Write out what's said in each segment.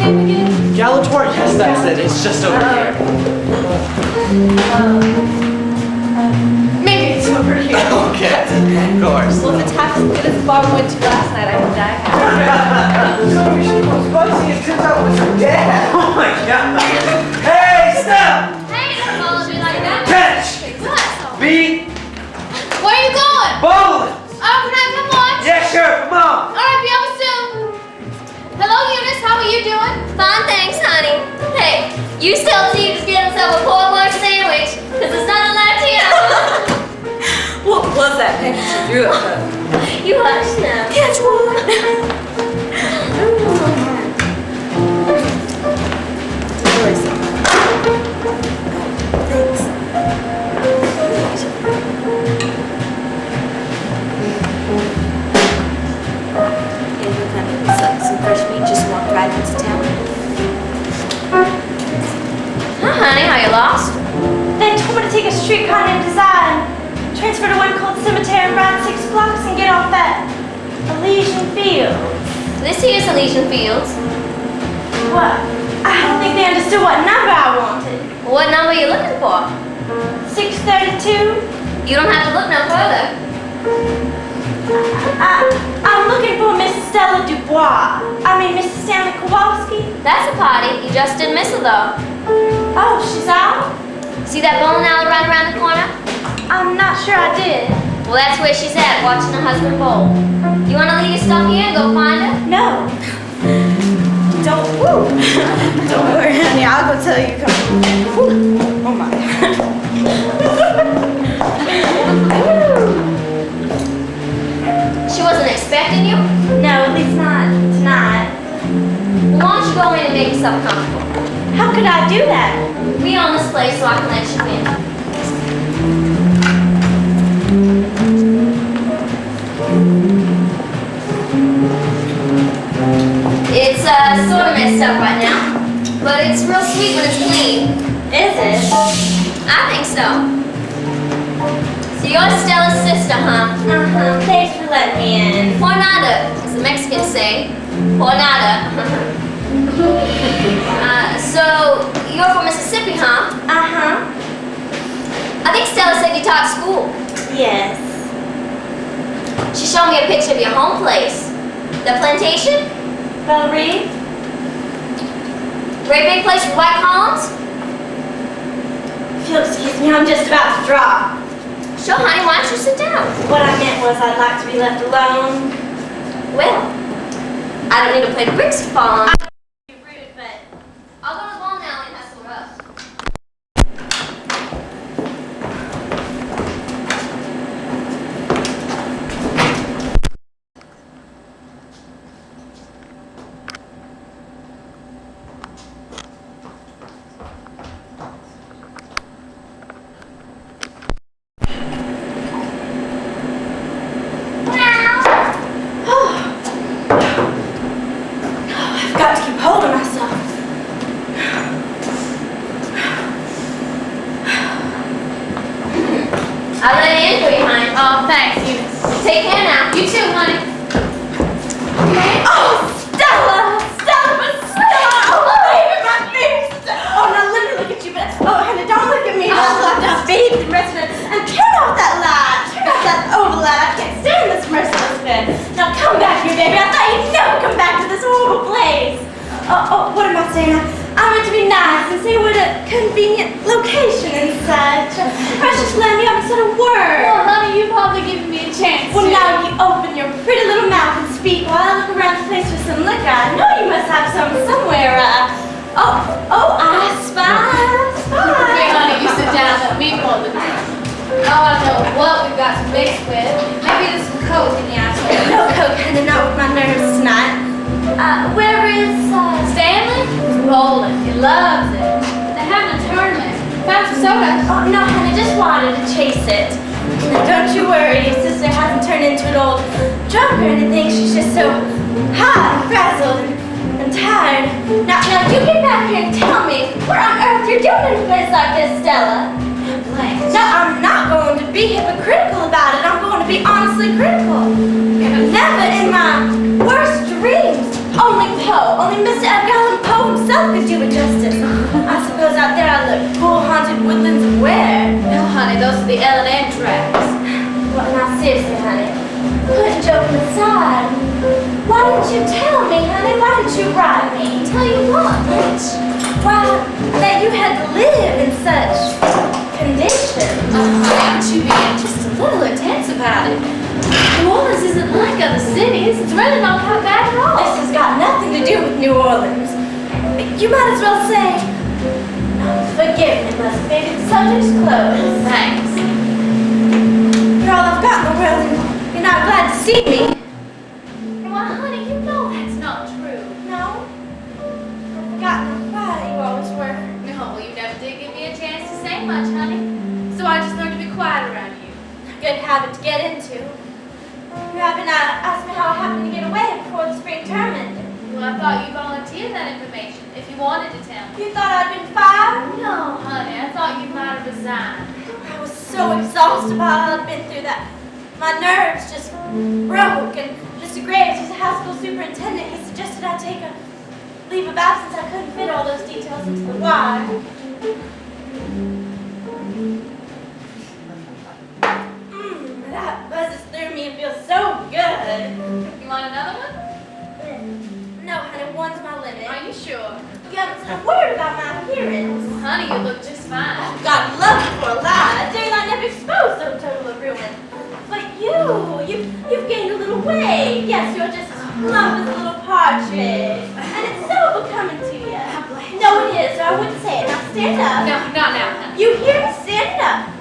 name again? Galator, yes, that's it. It's just over here. Maybe it's over here. Okay, of course. Well, if it's half as good as the bar we went to last night, I would die happy. Spicy, it turns out it was her dad. Oh my god. Hey, stop! Hey, don't follow me like that. Catch! What? Beat! Where are you going? Bowling! Oh, can I come watch? Yeah, sure, come on! Alright, be home soon. Hello, Eunice, how are you doing? Fine, thanks, honey. Hey, you still need to get himself a pork bark sandwich, because there's nothing left here. What was that picture you drew of her? You hush now. Catch one. Some fresh meat just walked right into town. Hi, honey, are you lost? They told me to take a streetcar named Design, transfer to one called Cemetery and ride 6 blocks and get off at Elysian Fields. This here's Elysian Fields. What? I don't think they understood what number I wanted. What number are you looking for? 632? You don't have to look no further. I'm looking for Miss Stella Dubois. Mrs. Stanley Kowalski. That's a party. You just didn't miss her, though. Oh, she's out? See that bowling alley right around the corner? I'm not sure I did. Well, that's where she's at, watching her husband bowl. You want to leave your stuff here and go find her? No. Don't worry, honey. I'll go tell you. Oh my. She wasn't expecting you? No, at least not tonight. Well, why don't you go in and make yourself comfortable? How could I do that? Be on this place so I can let you in. It's sort of messed up right now, but it's real sweet when it's clean. Is it? I think so. So you're Stella's sister, huh? Thanks for letting me in. Por nada, as the Mexicans say. Por nada. So you're from Mississippi, huh? I think Stella said you taught school. Yes. She showed me a picture of your home place. The plantation? Valerie? Great big place with white columns? If you'll excuse me, I'm just about to drop. Sure, honey, why don't you sit down? What I meant was I'd like to be left alone. Well, I don't need to play bricks to fall on. You're rude, but I'll go to the bowling alley and hustle her up. I've got to keep hold of myself. I'll let it in for you, honey. Oh, thanks, Eunice. Take care now. You too, honey. Oh, Stella! Oh, baby, my face! Oh, now let me look at you, but honey, don't look at me. I'll have to bathe the rest of it. And turn off that light. Turn off that overlight. I can't stand this merciless bed. Now come back here, baby. I thought you'd never come back to this horrible place. What am I saying? I meant to be nice and say what a convenient location and such. Precious Lamb, you haven't said a word. Well, honey, you've probably given me a chance. Well, now you open your pretty little mouth and speak while I look around the place for some liquor. I know you must have some somewhere. I spy. Here, honey, you sit down. Let me pull the drink. Oh, I don't know what we've got to mix with. Maybe there's some coke in the ashtray. No coke, honey, not with my nerves tonight. Where is Stanley? Rolling. He loves it. They're having a tournament. Found some soda. Oh, no, honey, just wanted to chase it. Now, don't you worry, your sister hasn't turned into an old drunk or anything. She's just so hot and frazzled and tired. Now, you get back here and tell me what on earth you're doing in a place like this, Stella. No, I'm not going to be hypocritical about it. I'm going to be honestly critical. Never in my worst dreams. Only Mr. Edgar Allan Poe did you write me? Tell you what, Lynch. Well, that you had to live in such conditions. Aren't you being just a little intense about it? New Orleans isn't like other cities. It's really not that bad at all. This has got nothing to do with New Orleans. You might as well say, forgive me, but maybe the subject's closed. Thanks. You're all I've got in the world, and you're not glad to see me. Well, honey, you know that's not true. No? I've forgotten how quiet you always were. No, well, you never did give me a chance to say much, honey. So I just learned to be quiet around you. Good habit to get into. You haven't asked me how I happened to get away before the spring term ended. Well, I thought you volunteered that information if you wanted to tell me. You thought I'd been fired? No, honey, I thought you might have resigned. I was so exhausted by all I'd been through that my nerves just broke. And Mr. Graves, who's a high school superintendent, he suggested I take a leave of absence. I couldn't fit all those details into the wire. That buzzes through me and feels so good. You want another one? No, honey, one's my limit. Are you sure? You haven't said a word about my appearance. Well, honey, you look just fine. God love you for a lie. A daylight never exposed so total a ruin. But you've gained a little weight. Yes, you're just plump as a little partridge. And it's so becoming to you. No, it is, or I wouldn't say it. Now stand up. No, not now, honey. You hear me? Stand up.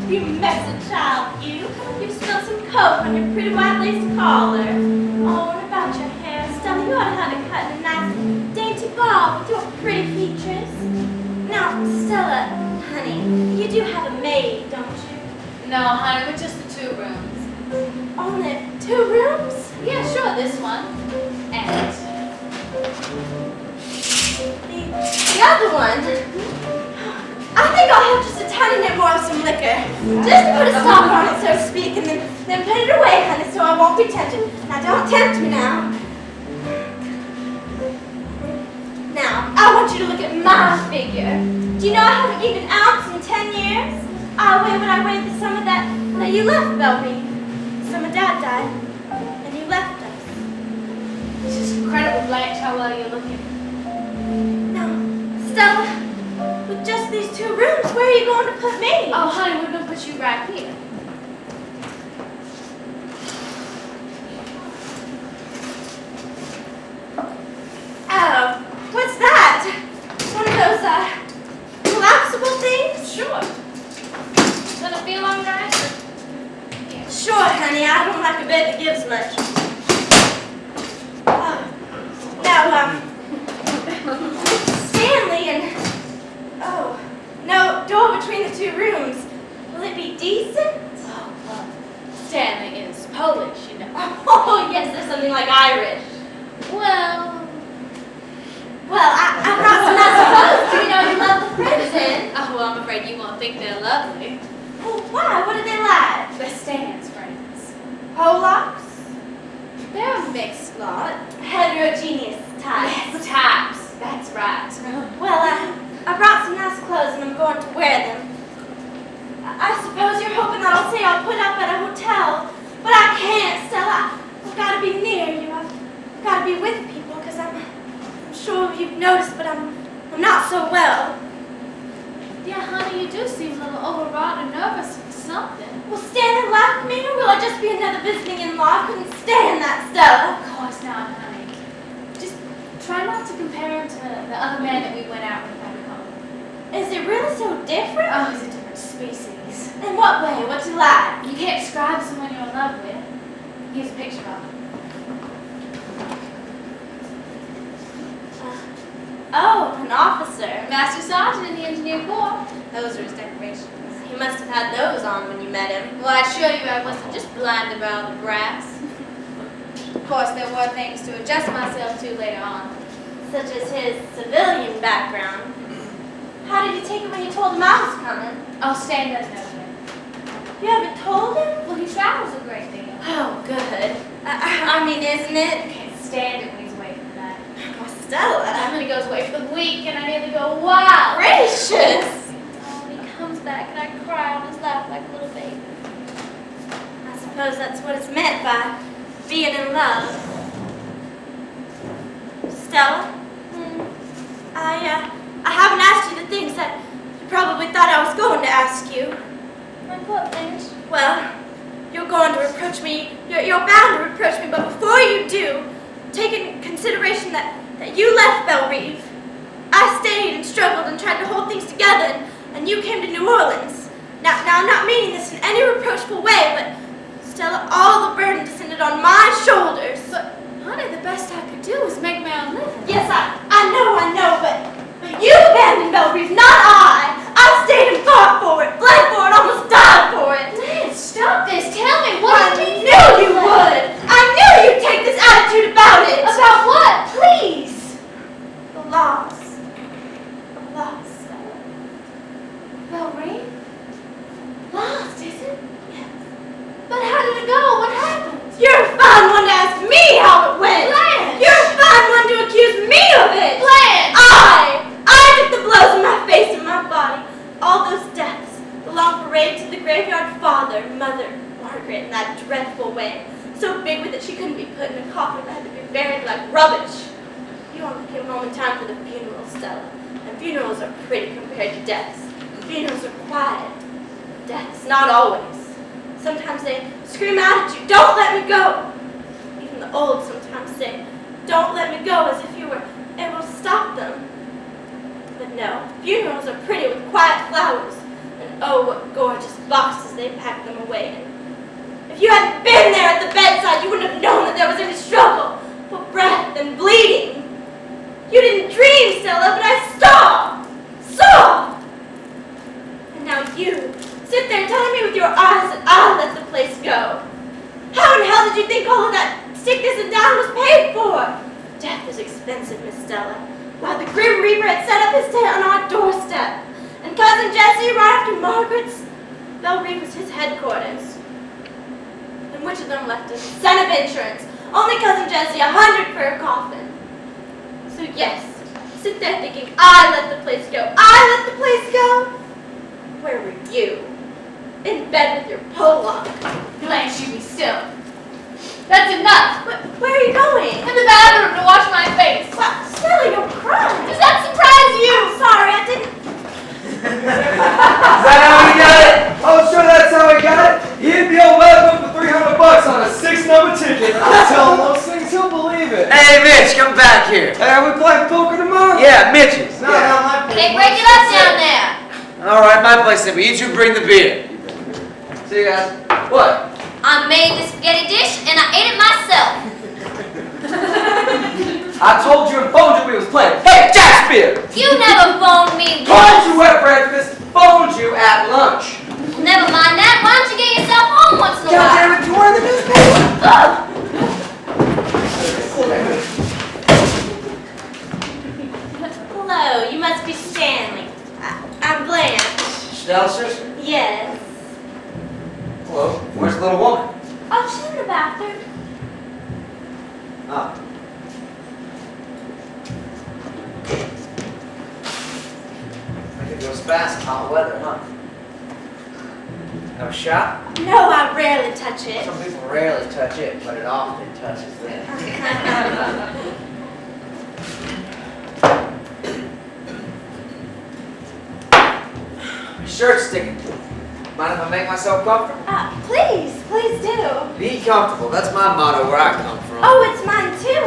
You messy child, you. You've spilled some coke on your pretty white lace collar. Oh, and about your hair, Stella, you ought to have it cut in a nice dainty bob with your pretty features. Now, Stella, honey, you do have a maid, don't you? No, honey, we're just the 2 rooms. Only 2 rooms? Yeah, sure, this one. And The other one? I think I'll have just a tiny bit more of some liquor. Just to put a stop on it, so to speak, and then put it away, honey, so I won't be tempted. Now, don't tempt me now. Now, I want you to look at my figure. Do you know I haven't gained an ounce in 10 years? I weigh what I weighed the summer that you left Belby. The summer Dad died, and you left us. it's just incredible, Blanche, how well you're looking. Now, Stella, with just these 2 rooms, where are you going to put me? Oh, honey, we're going to put you right here. Oh, what's that? One of those, collapsible things? Sure. Gonna feel all right? Here. Sure, honey, I don't like a bed that gives much. Now, Stanley and... Oh, no, door between the 2 rooms. Will it be decent? Oh, well, Stanley is Polish, you know. Oh, yes, there's something like Irish. Well, I brought some nice clothes. Do you know you love the prison? oh, well, I'm afraid you won't think they're lovely. Oh, why? What are they like? They're Stan's friends. Polacks? They're a mixed lot. Heterogeneous types. Yes, types. That's right. Well, I brought some nice clothes and I'm going to wear them. I suppose you're hoping that I'll say I'll put up at a hotel, but I can't, Stella. I've got to be near you. I've got to be with people because I'm sure you've noticed, but I'm not so well. Yeah, honey, you do seem a little overwrought and nervous or something. Will Stanley like me, or will I just be another visiting in-law? I couldn't stand that, Stella. Of course not, honey. Just try not to compare him to the other man that we went out with back home. Is it really so different? Oh, he's a different species. In what way? What's he like? You can't describe someone you're in love with. Here's a picture of him. Oh, an officer. Master Sergeant in the Engineer Corps. Those are his decorations. He must have had those on when you met him. Well, I assure you I wasn't just blinded by all the brass. Of course, there were things to adjust myself to later on. Such as his civilian background. How did he take it when you told him I was coming? Oh, Stan doesn't know him. You haven't told him? Well, he travels a great deal. Oh, good. I mean, isn't it? I can't stand it when he's away from that. Oh, Stella. And then he goes away for the week, and I nearly go wild. Gracious. Oh, and he comes back, and I cry on his lap like a little baby. I suppose that's what it's meant by being in love. Stella? I haven't asked you the things that you probably thought I was going to ask you. Like what, Lynch? Well, you're going to reproach me. You're bound to reproach me, but before you do, take in consideration that you left Belle Reve. I stayed and struggled and tried to hold things together, and you came to New Orleans. Now, I'm not meaning this in any reproachful way, but Stella, all the burden descended on my shoulders. But, honey, the best I could do was make my own living. Yes, I know, but you abandoned Belle Reve, not I. I stayed and fought for it, bled for it, almost died for it. Lynch, stop this. Tell me, what I do you mean? knew you would. I knew you'd take this attitude about it. About what? Please. The loss. The loss, Stella. Belle Reve? Lost, is it? Yes. But how did it go? What happened? You're a fine one to ask me how it went. Blanche! You're a fine one to accuse me of it. Blanche! I took the blows in my face and my body. All those deaths, the long parade to the graveyard, father, mother, Margaret in that dreadful way. So big with it she couldn't be put in a coffin and had to be buried like rubbish. You only came home in time for the funeral, Stella. And funerals are pretty compared to deaths. Funerals are quiet. Deaths, not always. Sometimes they scream out at you, don't let me go. Even the old sometimes say, don't let me go, as if you were able to stop them. But no, funerals are pretty with quiet flowers. And oh, what gorgeous boxes they pack them away in. If you hadn't been there at the bedside, you wouldn't have known that there was any struggle, but breath and bleeding. You didn't dream, Stella, but I saw. And now you sit there telling me with your eyes that I let the place go. How in hell did you think all of that sickness and down was paid for? Death is expensive, Miss Stella. Why, the Grim Reaper had set up his tent on our doorstep. And Cousin Jesse, right after Margaret's, Belle Reve was his headquarters. And which of them left us? Son of insurance. Only Cousin Jesse, 100 for a coffin. So yes, sit there thinking I let the place go. I let the place go? Where were you? In bed with your Pollock. Blanche, you be still. That's enough. Where are you going? In the bathroom to wash my face. Well, Stella, you're crying. Does that surprise you? I'm sorry, I didn't. Is that how he got it? Oh, sure, that's how he got it. He'd be old welcome for $300 on a 6-number ticket. I'll tell him those things, he'll believe it. Hey, Mitch, come back here. Hey, are we playing poker tomorrow? Yeah, Mitch's. No, my place. Hey, break it up down there. All right, my place then, but you two bring the beer. See you guys. What? I made the spaghetti dish and I ate it myself. I told you and phoned you we was playing. Hey, Shakespeare! You never phoned me Told once. you at breakfast, phoned you at lunch. Never mind that. Why don't you get yourself home once in a God while? damn it, you were in the newspaper. Hello, you must be Stanley. I'm Blanche. Stella's sister? Yes. Hello. Where's the little woman? Oh, she's in the bathroom. Oh. Like it goes fast in hot weather, huh? Have a shot? No, I rarely touch it. Some people rarely touch it, but it often touches them. My shirt's sticking. Mind if I make myself comfortable? Please do. Be comfortable. That's my motto where I come from. Oh, it's mine too.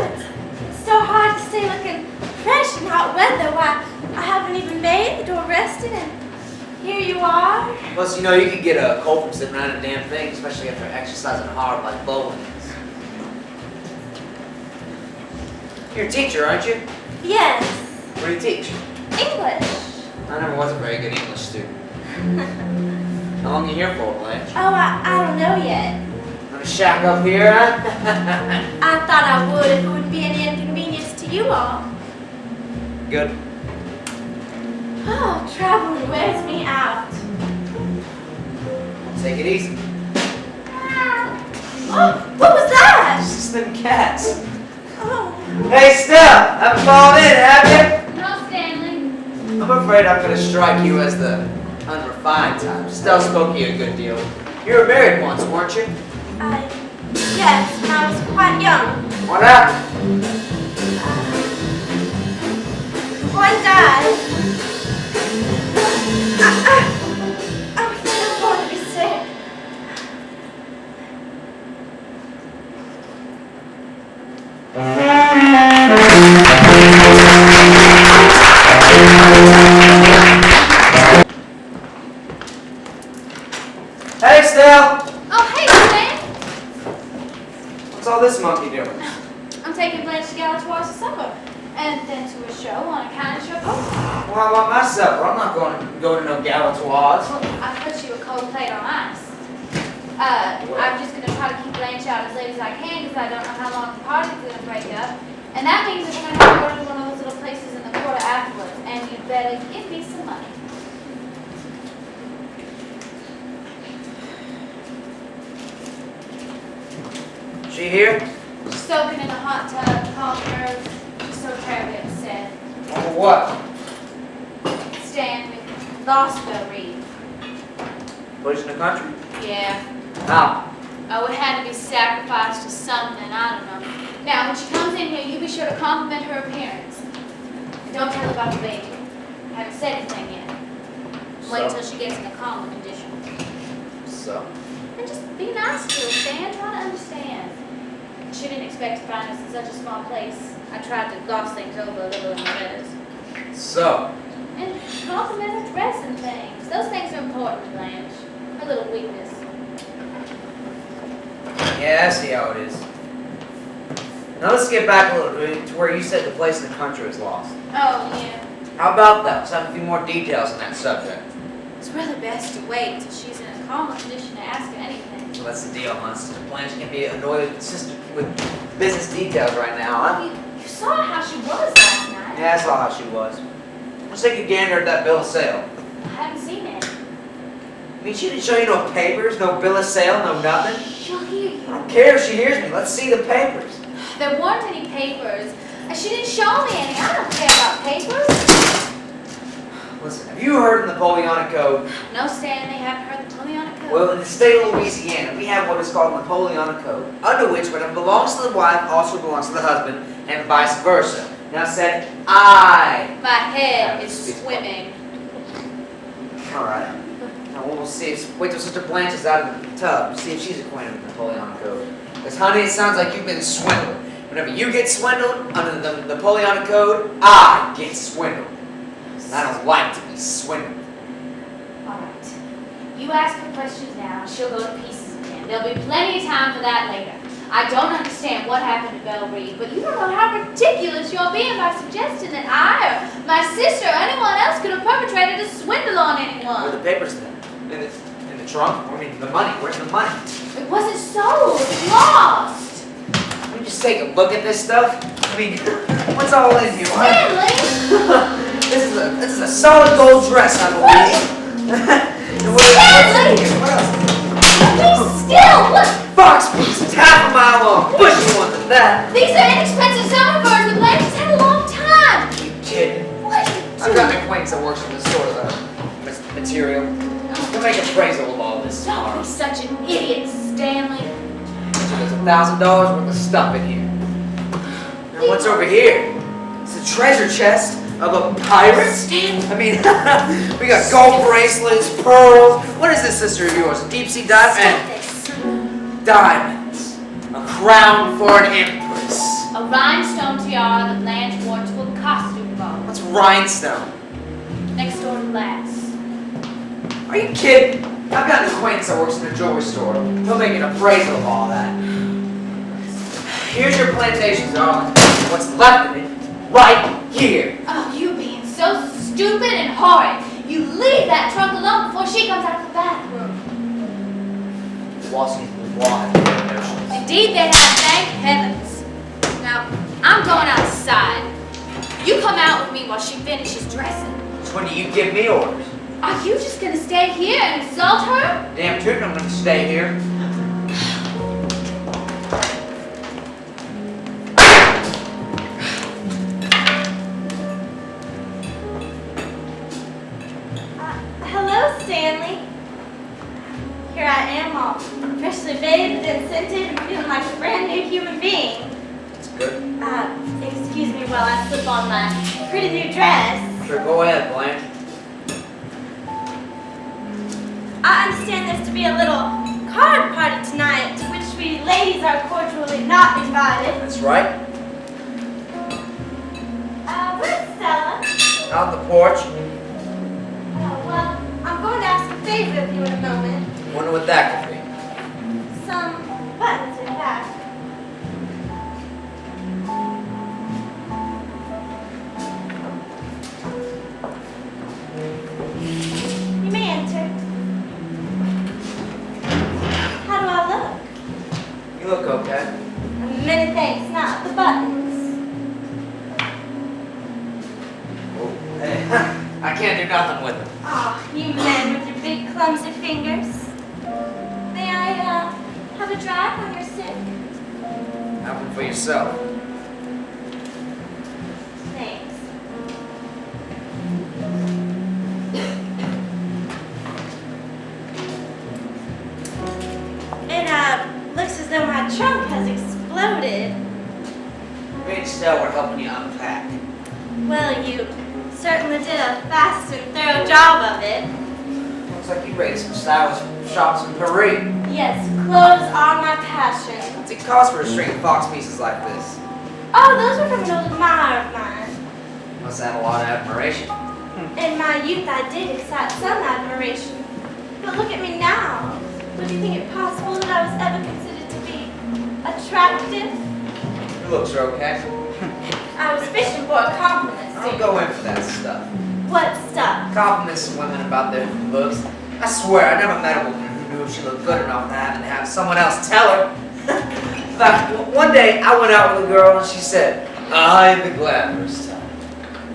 It's so hard to stay looking fresh in hot weather. Why, I haven't even made the door rested, and here you are. Plus, you know, you can get a cold from sitting around a damn thing, especially after exercising hard like bowling is. You're a teacher, aren't you? Yes, What do you teach? English. I never was a very good English student. How long are you here for, Blanche? Oh, I don't know yet. Want to shack up here, huh? I thought I would if it wouldn't be any inconvenience to you all. Good. Oh, traveling wears me out. Take it easy. Oh, what was that? It's just them cats. Oh. Hey, Stella, haven't fallen in, have you? No, Stanley. I'm afraid I'm going to strike you as the unrefined type. Stella spoke to you a good deal. You were married once, weren't you? Yes, when I was quite young. What happened? show on account of your post. Well, how about myself? I'm not going to no galatoires. Well, I put you a cold plate on ice. I'm just going to try to keep Blanche out as late as I can because I don't know how long the party's going to break up. And that means that we're going to have to go to one of those little places in the quarter afterwards. And you'd better give me some money. She here? She's soaking in the hot tub, calling nerves. She's so terribly upset. Over what? Stanley, lost Belle Reed. Place in the country? Yeah. How? Oh, it had to be sacrificed to something, I don't know. Now, when she comes in here, you be sure to compliment her appearance. And don't tell her about the baby. I haven't said anything yet. Wait until she gets in a calmer condition. So? And just be nice to her, Stan. Try to understand. She didn't expect to find us in such a small place. I tried to gloss things over a little in the letters. So? And compliment her dress and things. Those things are important, Blanche. Her little weakness. Yeah, I see how it is. Now let's get back a little bit to where you said the place in the country was lost. Oh, yeah. How about that? Let's have a few more details on that subject. It's really best to wait till she's in a calmer condition to ask her anything. So that's the deal, huh? Sister Blanche can be annoyed with business details right now, huh? You saw how she was last night. Yeah, I saw how she was. Let's take a gander at that bill of sale. I haven't seen it. I mean, she didn't show you no papers, no bill of sale, no nothing. She'll hear you. I don't care if she hears me. Let's see the papers. There weren't any papers. She didn't show me any. I don't care about papers. Listen, have you heard of the Napoleonic Code? No, Stanley, haven't heard the Napoleonic Code. Well, in the state of Louisiana, we have what is called the Napoleonic Code, under which whatever belongs to the wife also belongs to the husband, and vice versa. Now said, I. My head is swimming. All right. Now we'll see. Wait till Sister Blanche is out of the tub. See if she's acquainted with the Napoleonic Code. Because, honey, it sounds like you've been swindled. Whenever you get swindled under the Napoleonic Code, I get swindled. And I don't like to be swindled. All right. You ask her questions now, she'll go to pieces again. There'll be plenty of time for that later. I don't understand what happened to Belle Reed, but you don't know how ridiculous you're being by suggesting that I or my sister or anyone else could have perpetrated a swindle on Where are anyone. the papers then? In the trunk? I mean, the money. Where's the money? It wasn't sold. It's lost. Can we just take a look at this stuff? I mean, what's all in here? Stanley! This is a solid gold dress, I believe. Stanley! What else? Be still! What? Box pieces, half a mile long, bushy ones and that. These are inexpensive summer furs. The blanket's had a long time. Are you kidding? What are you I've got doing? an acquaintance that works with this sort of material. We'll make appraisal of all this Don't tomorrow. be such an idiot, Stanley. So there's $1,000 worth of stuff in here. Now what's over here? It's a treasure chest of a pirate? Stanley. I mean, we got gold bracelets, pearls. What is this, sister of yours? A deep sea diamond? Stop this. Diamonds. A crown for an empress. A rhinestone tiara that Blanche wore to a costume ball. What's rhinestone? Next door to glass. Are you kidding? I've got an acquaintance that works in a jewelry store. He'll make an appraisal of all that. Here's your plantation, darling. What's left of it, right here. Oh, you being so stupid and horrid. You leave that trunk alone before she comes out of the bathroom. Kowalski, Dubois. Indeed they have, thank heavens. Now, I'm going outside. You come out with me while she finishes dressing. So when do you give me orders? Are you just gonna stay here and insult her? Damn tootin', I'm gonna stay here. Hello, Stanley. Here I am, all freshly bathed and scented and feeling like a brand new human being. That's good. Excuse me while I slip on my pretty new dress. Sure, go ahead, Blanche. I understand there's to be a little card party tonight to which we ladies are cordially not invited. That's right. Where's Stella? Out the porch. Oh, well, I'm going to ask a favor of you in a moment. Wonder what that could be. Some buttons, in fact. I can't do nothing with them. Oh, you men with your big clumsy fingers. May I, have a drive when you're sick? Have one for yourself. Thanks. It, looks as though my trunk has exploded. Me and Stella were helping you unpack. Well, you certainly did a fast and thorough job of it. Looks like you raised some stylish shops in Paris. Yes, clothes are my passion. What's it cost for a string of fox pieces like this? Oh, those were from an old admirer of mine. Must have a lot of admiration. In my youth, I did excite some admiration. But look at me now. Would you think it possible that I was ever considered to be attractive? Your looks are okay. I was fishing for a compliment. I don't go in for that stuff. What stuff? Compliments to women about their looks. I swear, I never met a woman who knew she looked good enough to have someone else tell her. In fact, one day I went out with a girl and she said, "I'm the glamorous type."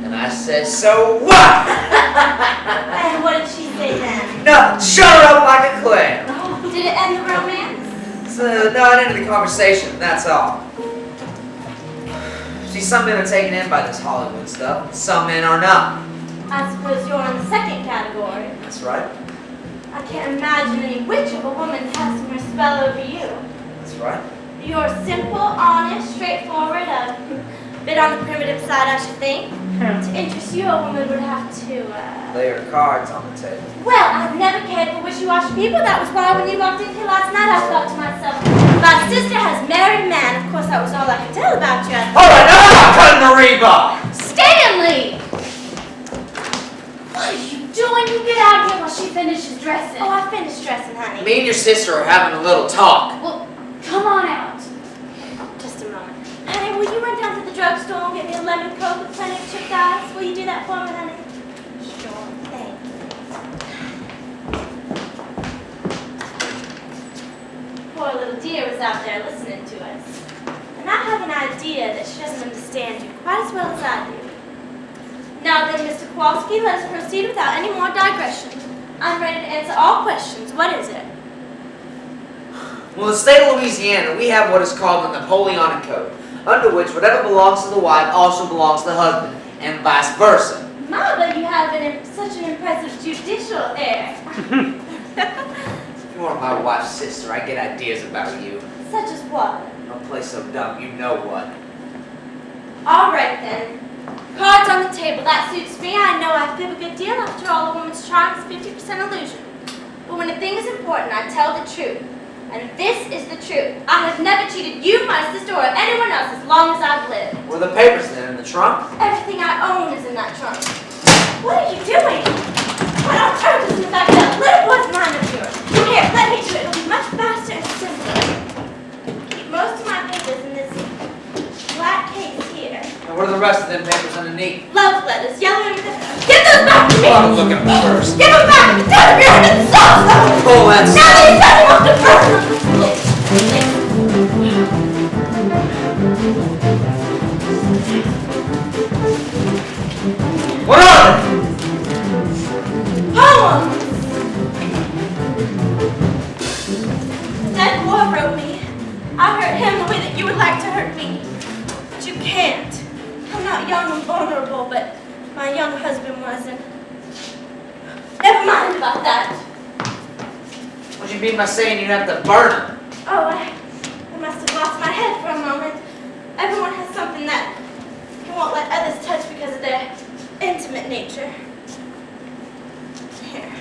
And I said, "So what?" And what did she say then? No, shut her up like a clam. Did it end the romance? So, no, it ended the conversation, that's all. See, some men are taken in by this Hollywood stuff, some men are not. I suppose you're in the second category. That's right. I can't imagine any witch of a woman casting her spell over you. That's right. You're simple, honest, straightforward, a bit on the primitive side, I should think. To interest you, a woman would have to, Lay her cards on the table. Well, I've never cared for wishy-washy people. That was why when you walked in here last night, I thought to myself, my sister has married a man. Of course, that was all I could tell about you. All right, now I'm cutting the rebar! Stanley! What are you doing? You get out of here while she finishes dressing. Oh, I finished dressing, honey. Me and your sister are having a little talk. Well, come on out. Just a moment. Honey, will you run down to the drugstore and get me a lemon coke with plenty of chipped ice? Will you do that for me, honey? Sure, thank you. Poor little dear was out there listening to us. And I have an idea that she doesn't understand you quite as well as I do. Now then, Mr. Kowalski, let us proceed without any more digression. I'm ready to answer all questions. What is it? Well, in the state of Louisiana, we have what is called the Napoleonic Code, under which whatever belongs to the wife also belongs to the husband, and vice versa. Mama, you have such an impressive judicial air. If you weren't my wife's sister, I get ideas about you. Such as what? Don't play so dumb, you know what. All right then. Cards on the table, that suits me. I know I fib a good deal. After all, a woman's charm is 50% illusion. But when a thing is important, I tell the truth. And this is the truth. I have never cheated you, my sister, or anyone else as long as I've lived. Were the papers then in the trunk? Everything I own is in that trunk. What are you doing? What on earth is in the back of that little boy's mind of yours? Here, let me do it. It'll be much faster and simpler. Keep most of my papers in this black case here. And what are the rest of them papers underneath? Love letters, yellow and red. Give those back to me! Well, I'm looking first. Give them back! It's out of your hand and stop them! Pull that Now that he's done, you have to burn them! What are they? Poems! That boy wrote me. I hurt him the way that you would like to hurt me. But you can't. I'm not young and vulnerable, but my young husband wasn't. Never mind about that. What do you mean by saying you'd have to burn them? Oh, I must have lost my head for a moment. Everyone has something that you won't let others touch because of their intimate nature. Here.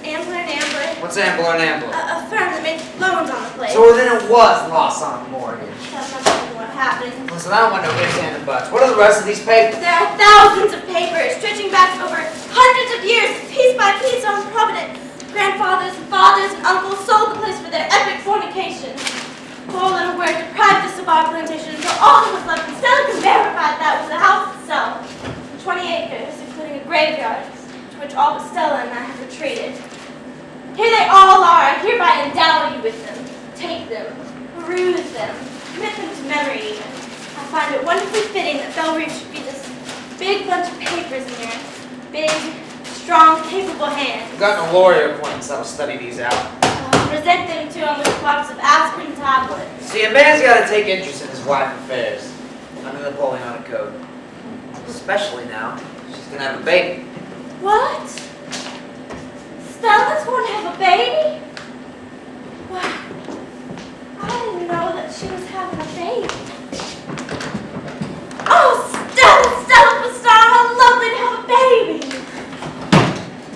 Ambler and Ambler. What's Ambler and Ambler? A firm that makes loans on the place. So then it was lost on a mortgage. That must have been what happened. Listen, I don't want no ifs, ands, and buts. What are the rest of these papers? There are thousands of papers stretching back over hundreds of years, piece by piece on Providence. Grandfathers and fathers and uncles sold the place for their epic fornication. Poor little word deprived us of our plantation until all that was left, and Stella can verify that was the house itself. 20 acres, including a graveyard, to which all but Stella and I have retreated. Here they all are. I hereby endow you with them. Take them, peruse them, commit them to memory even. I find it wonderfully fitting that Belle Reeve should be this big bunch of papers papers in your big, strong, capable hands. I've got no lawyer appointments that'll study these out. Present them to him with a box of aspirin tablets. See, a man's got to take interest in his wife's affairs under the Napoleonic Code. Especially now, she's going to have a baby. What? Stella's going to have a baby? Wow. I didn't know that she was having a baby. Oh, Stella Star, how lovely to have a baby.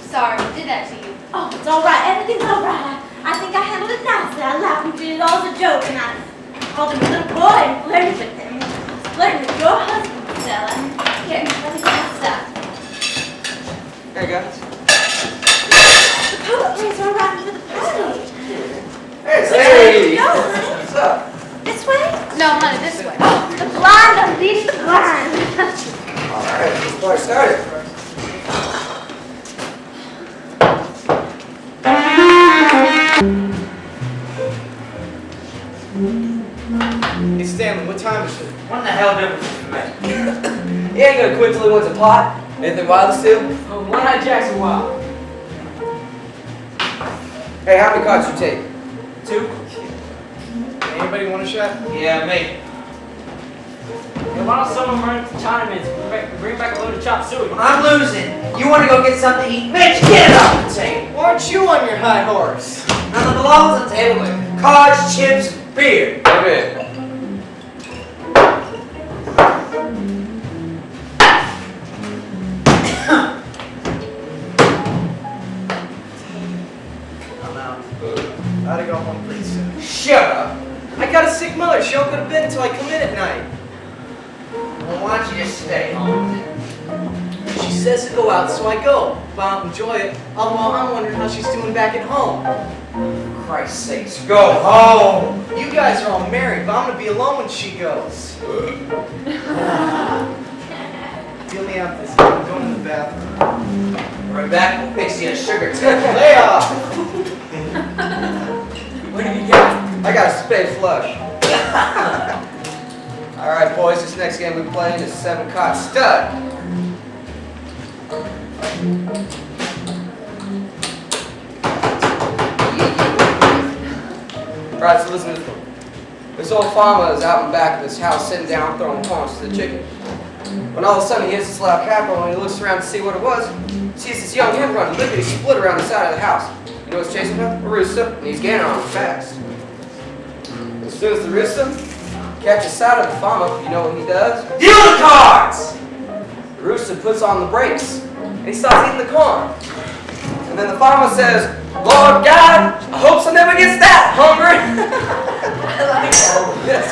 Sorry, we did that to you. Oh, it's all right. Everything's all right. I think I handled it nicely. I laughed and did it all as a joke, and I called him a little boy and flirted with him. Flirting with your husband, Stella. Here, let me get my stuff. Hey, guys. The poet plays are arriving for the party. Hey! Go, honey. What's up? This way? No, honey, this way. The blind, I'm leading the blind. Alright, let's party started. Hey Stanley, what time is it? What in the hell difference does it make? He ain't gonna quit till he wants a pot. Anything wild to do? One Eye Jackson Wild. Hey, how many cards you take? 2? Anybody want a shot? Yeah, me. Hey, why don't some of them run to Chinaman's? Bring back a load of chop suey. I'm losing. You want to go get something to eat? Mitch, get it off the table. Why aren't you on your high horse? Nothing belongs on the table but cards, chips, beer. Come in. I gotta go home pretty soon. Shut up. I got a sick mother. She don't go to bed until I come in at night. Well, why don't you just stay home? She says to go out, so I go. If I don't enjoy it, I'm wondering how she's doing back at home. For Christ's sakes, go home. You guys are all married, but I'm gonna be alone when she goes. Feel me out this time. I'm going to the bathroom. Right back, we'll fix you a sugar tip. Lay off! What do you got? I got a spade flush. Alright, boys, this next game we're playing is 7-card stud. Alright, so listen to this one. This old farmer is out in back of his house sitting down throwing corns to the chicken. When all of a sudden he hears this loud cackle and he looks around to see what it was, he sees this young hen run lickety split around the side of the house. You know what's chasing him? A rooster, and he's gaining on him fast. As soon as the rooster catches sight of the farmer, you know what he does? Deal the cards! The rooster puts on the brakes, and he starts eating the corn. And then the farmer says, Lord God, I hope so never gets that hungry. I like that. Yes.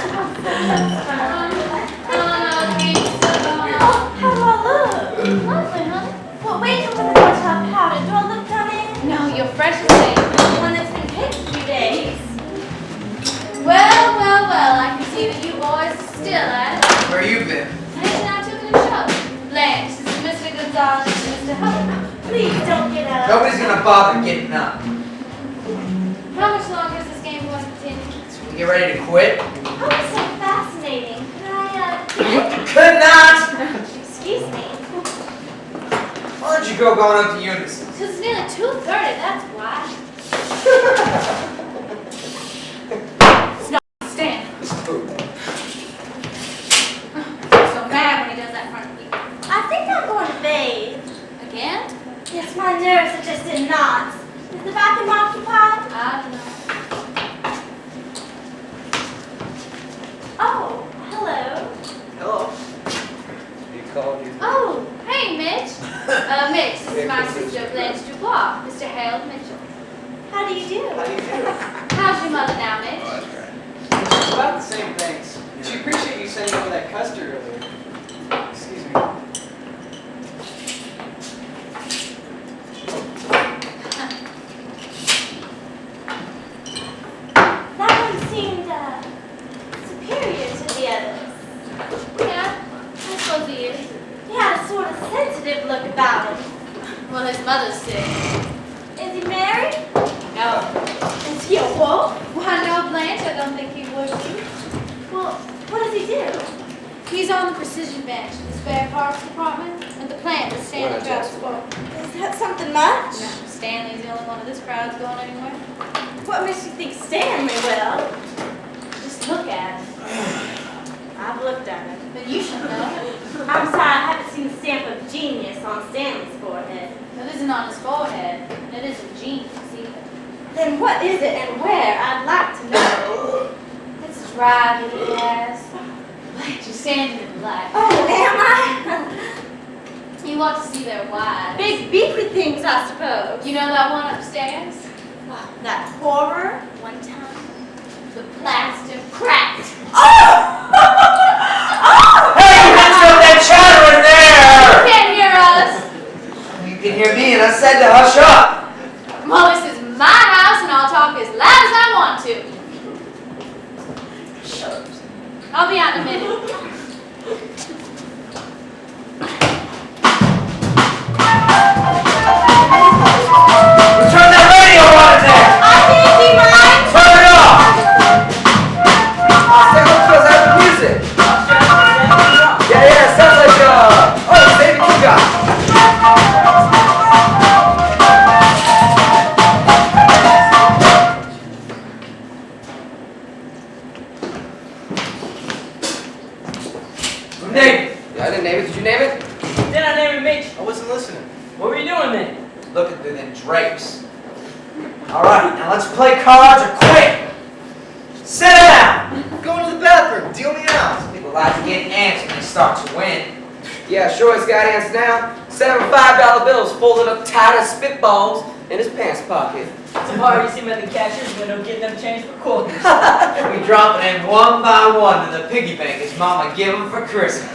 Oh, how do I look? Lovely, honey. Well, wait till I'm going to top powder. Do I look dummy? No, you're fresh as day. One that's been picked a few days. Well, I can see that you boys are still at it. Where you been? Hanging out to the show. Blanche, this is Mr. Gonzales and Mr. Hubbell. Please don't get up. Nobody's gonna bother getting up. How much longer is this game going to continue? So we get ready to quit? Oh, it's so fascinating. Can I, Could not! excuse me. Why don't you go going up to Eunice? Because it's nearly 2:30, that's why. It's not Stanley. So mad when he does that in front of people. I think I'm going to bathe. Again? Yes, my nerves are just in knots. Is the bathroom occupied? I don't know. Oh, hello. Hello. He called you. Oh, hey, Mitch. Mitch, this is my sister, Blanche Dubois, Mr. Harold Mitchell. How do you do? How do you do? How's your mother now, Mitch? It's about the same things. She appreciated you sending over that custard earlier. Excuse me. That one seemed superior to the others. Yeah, I suppose he is. He had a sort of sensitive look about him. Well, his mother's sick. Is he married? No. Is he a wolf? Why, no, Blanche, I don't think he would be. Well, what does he do? He's on the precision bench in the spare parts department, and the plant is Stanley Well, drops Jess. for. Is that something much? No, Stanley's the only one of this crowd's going anywhere. What makes you think Stanley will? Just look at him. I've looked at him. But you should know. I'm sorry, I haven't seen the stamp of genius on Stanley's forehead. It isn't on his forehead. And it isn't genius either. Then what is it and where? I'd like to know. This is right that he has. Blanche, you're standing in black. Oh, am I? You want to see their wives. Big beefy things, I suppose. You know that one upstairs? Oh, that horror one time. The plaster cracked. Hey, let's stop that chatter in You there! can't hear us. You can hear me, and I said to hush up. Well, this is my house, and I'll talk as loud as I want to. I'll be out in a minute. Turn that radio on in there! I can't see mine. Turn it off! Stanley feels out the music. Yeah, sounds like, oh, David, you got it. Name it. Yeah, I didn't name it. Did you name it? Then I named him Mitch. I wasn't listening. What were you doing then? Looking through them drapes. Alright, now let's play cards or quit! Sit down! Going to the bathroom. Deal me out. People like to get ants when they start to win. Yeah, sure, he's got ants now. 7 $5 bills folded up tight as spitballs in his pants pocket. Tomorrow you see him at the cashier's window getting them changed for quarters. We drop them one by one to the piggy bank his mama give them for Christmas.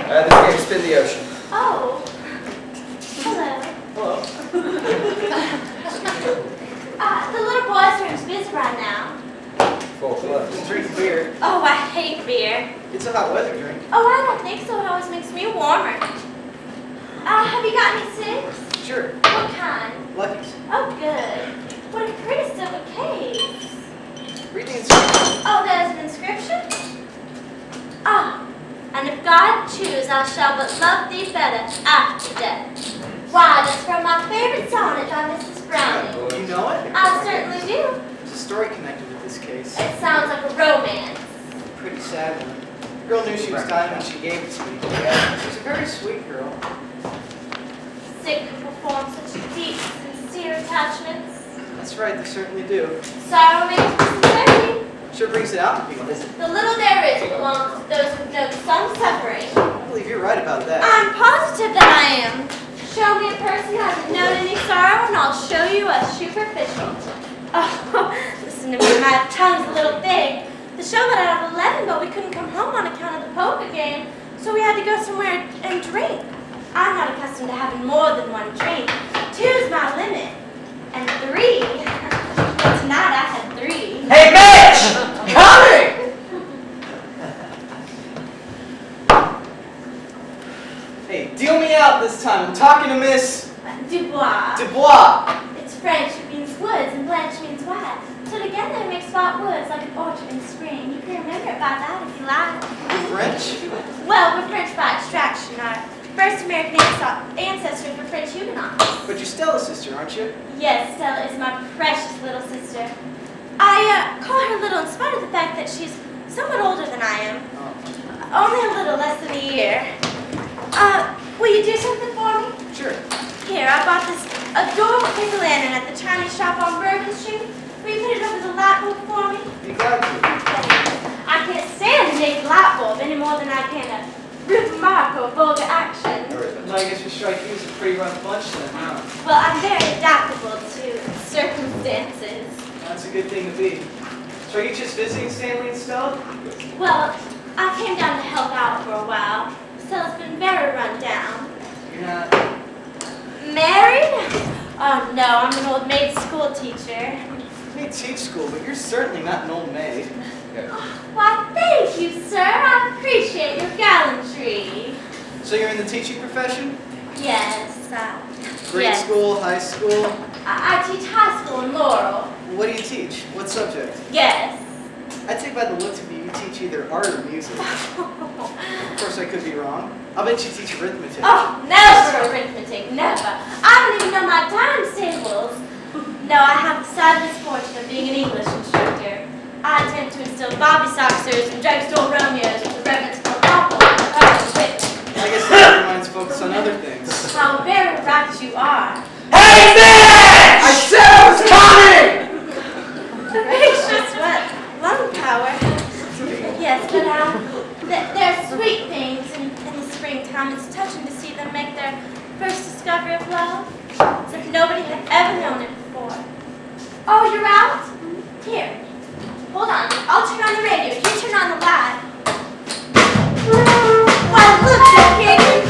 This game spin the ocean. Oh. Hello. Hello. The little boy's room's busy right now. Full clubs. Just drink beer. Oh, I hate beer. It's a hot weather drink. Oh, I don't think so. It always makes me warmer. Have you got any cigs? Sure. What kind? Lucky's. Oh, good. What a pretty silver case. Read the instructions. Oh, there's an inscription? Ah, and if God choose, I shall but love thee better after death. Why, that's from my favorite sonnet by Mrs. Browning. You know it? I certainly do. There's a story connected with this case. It sounds like a romance. Pretty sad one. The girl knew she was dying when she gave it to me. She was a very sweet girl. Sick to perform such deep, sincere attachments. That's right, they certainly do. Sorrow makes for sincerity. Sure brings it out in people. The little there is belongs to those who know some suffering. I believe you're right about that. I'm positive that I am. Show me a person who hasn't known any sorrow, and I'll show you a superficial. Oh, listen to me, my tongue's a little thick. The show got out of 11, but we couldn't come home on account of the poker game, so we had to go somewhere and drink. I'm not accustomed to having more than one drink. 2's my limit. And 3. Tonight I had 3. Hey, Mitch! Coming! Hey, deal me out this time. I'm talking to Miss Dubois. Dubois. It's French, it means woods, and Blanche means white. So together it makes white woods like an orchard in spring. You can remember it by that if you like. French? Well, we're French by extraction. Our first American ancestors were French Huguenots. But you're Stella's sister, aren't you? Yes, Stella is my precious little sister. I call her little in spite of the fact that she's somewhat older than I am. Only a little less than a year. Will you do something for me? Sure. Here, I bought this adorable paper lantern at the Chinese shop on Bourbon Street. Will you put it over the light bulb for me? You got to. I can't stand a naked light bulb any more than I can a rude remark or vulgar action. No, I guess we strike you as a pretty rough bunch then, huh? Well, I'm very adaptable to circumstances. That's a good thing to be. So are you just visiting Stanley and Stella? Well, I came down to help out for a while. Stella's been very run down. You're not. Married? Oh no, I'm an old maid school teacher. You may teach school, but you're certainly not an old maid. Why, thank you, sir. I appreciate your gallantry. So you're in the teaching profession? Yes, Grade yes. school, high school? I teach high school in Laurel. What do you teach? What subject? Yes. I'd say by the looks of you, you could teach either art or music. Of course, I could be wrong. I'll bet you teach arithmetic. Oh, never arithmetic, never. I don't even know my times tables. No, I have the sad misfortune of being an English instructor. I attempt to instill Bobby Soxers and drugstore Romeos with the reverence for Pablo. I guess that reminds folks on other things. How very right you are. Hey, Mitch! I said I was coming! Gracious, what lung power. Yes, but there are sweet things in the springtime. It's touching to see them make their first discovery of love, as if nobody had ever known it before. Oh, you're out? Here. Hold on. I'll turn on the radio. You turn on the light. Why, look, you're here. You're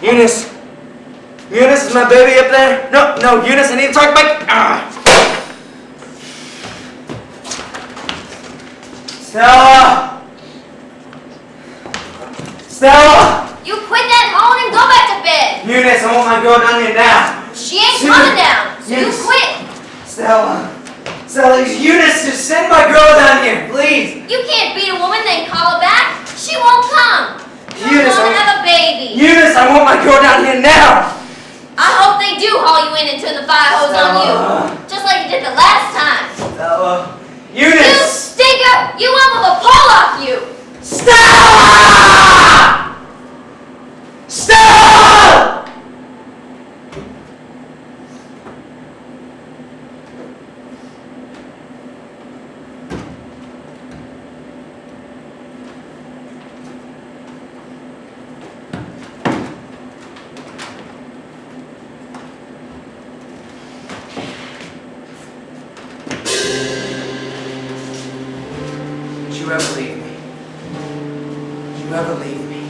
Eunice! Eunice, is my baby up there? No, Eunice, I need to talk to Stella! Stella! You quit that moan and go back to bed. Eunice, I want my girl down here now. She ain't coming down, so Eunice. you quit. Stella, Eunice, just send my girl down here, please. You can't beat a woman then call her back. She won't come. You're Eunice, gonna have a baby. Eunice, I want my girl down here now. I hope they do haul you in and turn the fire hose on you. Just like you did the last time. Stella. You Eunice! stinker! You went with a pull off you! Stella! Stella! Did you ever leave me? Did you ever leave me?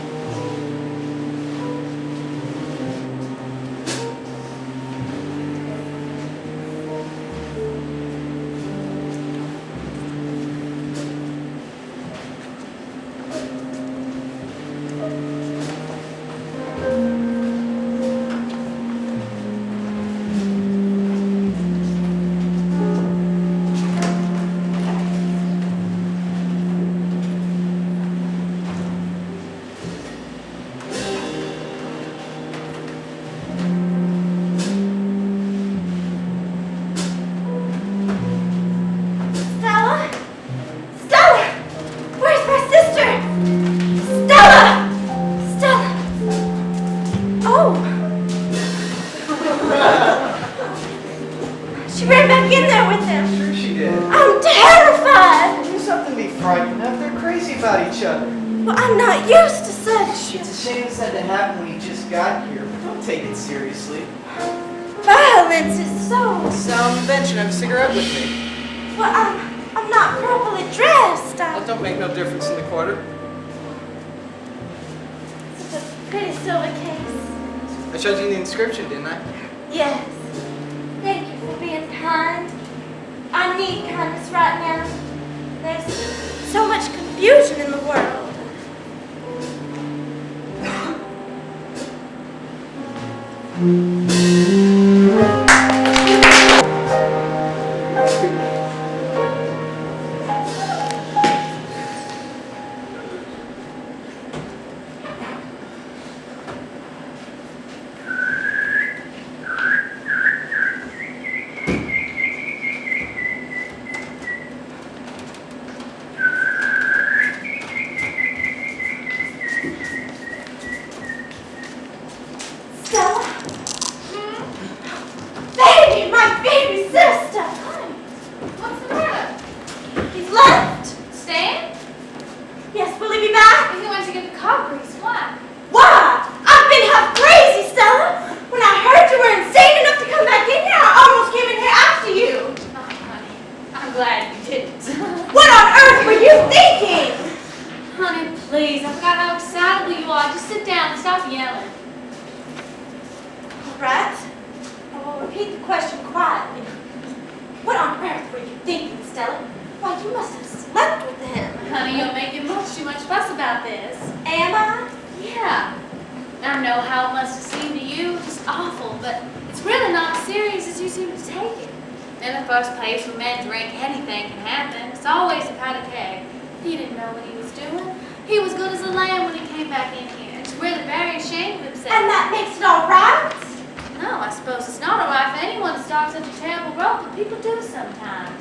Seriously? Violence is so... Sound invention. Have a cigarette with me. Well, I'm not properly dressed. Well, don't make no difference in the quarter. It's a pretty silver case. I showed you the inscription, didn't I? Yes. Thank you for being kind. I need kindness right now. There's so much confusion in the world. glad you didn't. What on earth were you thinking? Honey, please, I forgot how excitable you are. Just sit down and stop yelling. All right. I will repeat the question quietly. What on earth were you thinking, Stella? Why, you must have slept with him. Honey, you're making much too much fuss about this. Am I? Yeah. I know how it must have seemed to you, just awful, but it's really not as serious as you seem to take it. In the first place, when men drink, anything can happen. It's always a powder keg. He didn't know what he was doing. He was good as a lamb when he came back in here. He's really very ashamed of himself. And that makes it all right? No, I suppose it's not all right for anyone to start such a terrible rope, but people do sometimes.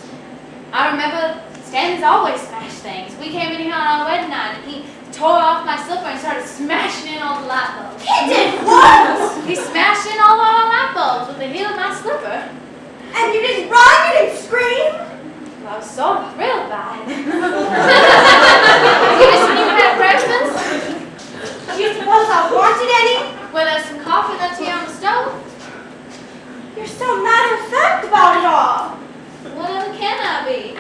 I remember Stanley's always smashed things. We came in here on our wedding night, and he tore off my slipper and started smashing in all the light bulbs. He did what? He smashed in all our light bulbs with the heel of my slipper. And you didn't run? You didn't scream? Well, I was sort of thrilled by it. Eunice, when you had breakfast? Do you suppose I wanted any? Well, there's some coffee that's here on the stove. You're so matter of fact about it all. What other can I be?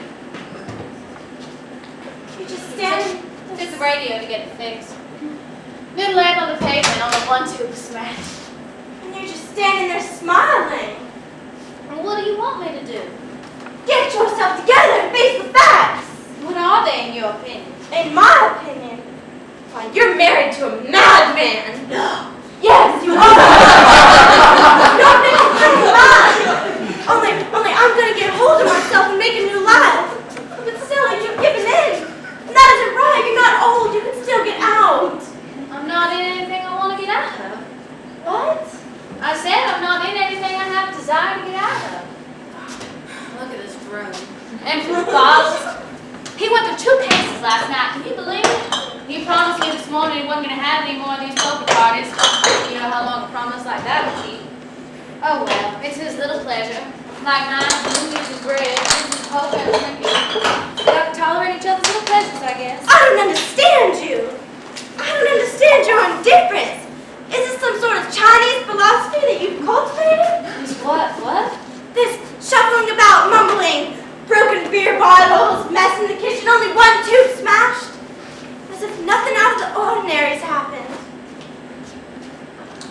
You're just standing. Took the radio to get it fixed. Then laid on the pavement on the one tube smashed. And you're just standing there smiling. Well, what do you want me to do? Get yourself together and face the facts. What are they in your opinion? In my opinion, why, you're married to a madman. Yes, you are. Your opinion's pretty mine. Only I'm gonna get hold of myself and make a new life. But Stella, you've given in. And that isn't right. You're not old. You can still get out. I'm not in anything I want to get out of. What? I said I'm not in anything I have a desire to get out of. Look at this room. Empty bottles. He went through 2 cases last night. Can you believe it? He promised me this morning he wasn't going to have any more of these poker parties. You know how long a promise like that would keep. Oh well, it's his little pleasure. Like mine, movies and bread, drinking poker and drinking. We have to tolerate each other's little pleasures, I guess. I don't understand you. I don't understand your indifference. Is this some sort of Chinese philosophy that you've cultivated? What? This shuffling about, mumbling, broken beer bottles, mess in the kitchen, only 1 tube smashed. As if nothing out of the ordinary's happened.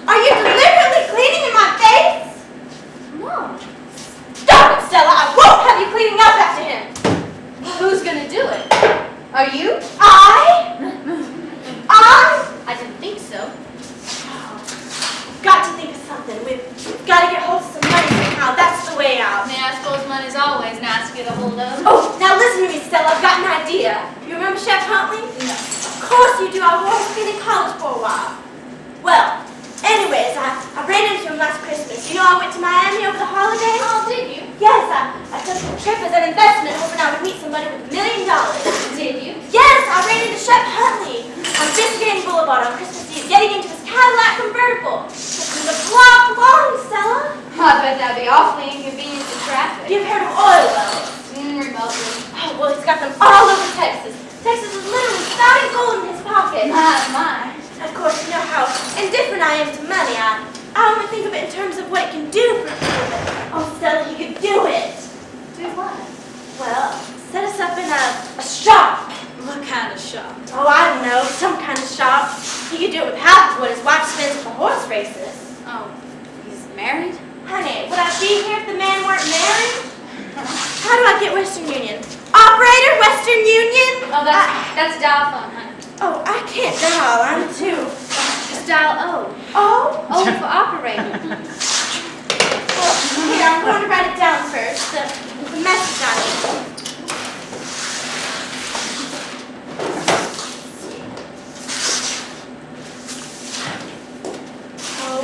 Are you deliberately cleaning in my face? No. Stop it, Stella! I won't have you cleaning up after him! Who's going to do it? Are you? I? I didn't think so. Got to think of something. We've got to get hold of some money somehow. That's the way out. I mean, I suppose money's always nice to get a hold of. Oh, now listen to me, Stella. I've got an idea. You remember Chef Huntley? No. Of course you do. I was working in college for a while. Well, anyways, I ran into him last Christmas. You know I went to Miami over the holidays? Oh, did you? Yes, I took the trip as an investment, hoping I would meet somebody with $1 million. Did you? Yes, I ran into Chef Huntley on Biscayne Boulevard on Christmas Eve, getting into his Cadillac convertible. It was a block long, Stella. I bet that'd be awfully inconvenient for traffic. You've heard of oil wells? Remotely. Oh, well, he's got them all over Texas. Texas is literally spouting gold in his pocket. My. Of course, you know how indifferent I am to money. I only think of it in terms of what it can do for people. Oh, Stella, he could do it. Do what? Well, set us up in a shop. What kind of shop? Oh, I don't know, some kind of shop. He could do it with half of what his wife spends at the horse races. Oh, he's married? Honey, would I be here if the man weren't married? How do I get Western Union? Operator, Western Union? Oh, that's dial phone, honey. Oh, I can't dial. I'm too. Just dial O. Oh? O for operator. Well, here, I'm going to write it down first. The message I need. Oh,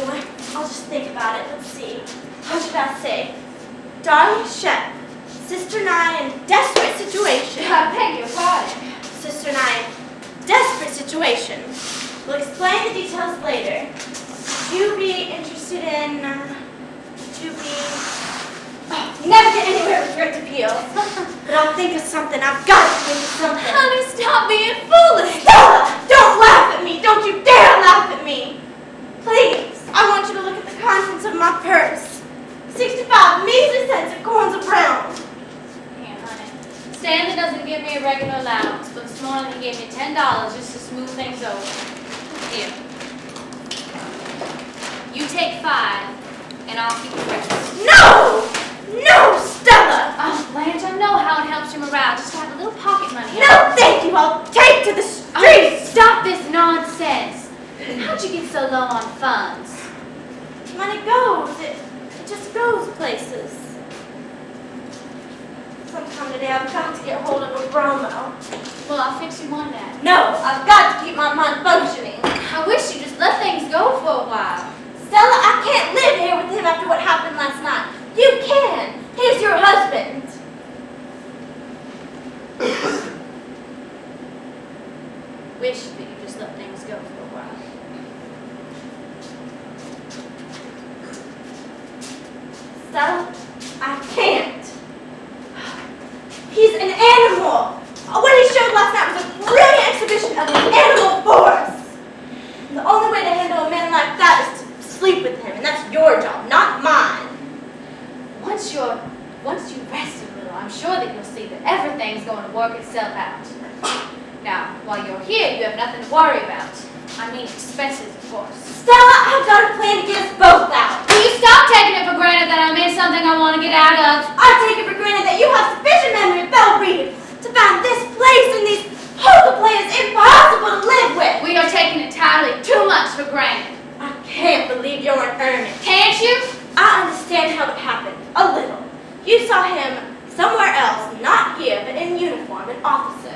I'll just think about it. Let's see. What should I say? Darling Chef, Sister and I in desperate situation. I beg your pardon. Sister and I in desperate situation. We'll explain the details later. Would you be interested in, you never get anywhere with Rick appeal. But I'll think of something. I've got to think of something. Honey, stop being foolish. Stella, don't laugh at me. Don't you dare laugh at me. Please, I want you to look at the contents of my purse. 65 measly cents of corns of brown. Here, honey. doesn't give me a regular allowance, but this morning he gave me $10 just to smooth things over. Here. You take 5, and I'll keep the rest. No! No, Stella! Oh, Blanche, I know how it helps your morale just to have a little pocket money. No, thank you. I'll take to the streets. Oh, stop this nonsense. How'd you get so low on funds? Money goes. It just goes places. Sometime today I've got to get hold of a bromo. Well, I'll fix you one day. No, I've got to keep my mind functioning. I wish you just let things go for a while. Stella, I can't live here with him after what happened last night. You can. He's your husband. Wish that you just let things go for a while. Stella, I can't. He's an animal. What he showed last night was a brilliant exhibition of an animal force. And the only way to handle a man like that is to sleep with him, and that's your job, not mine. Once you rest a little, I'm sure that you'll see that everything's going to work itself out. Now, while you're here, you have nothing to worry about. I mean expenses, of course. Stella, I've got a plan to get us both out. Will you stop taking it for granted that I'm in something I want to get out of? I take it for granted that you have sufficient memory of Belle Reed to find this place and these poker players impossible to live with. We are taking entirely too much for granted. I can't believe you're an earnest. Can't you? I understand how it happened, a little. You saw him somewhere else, not here, but in uniform, an officer.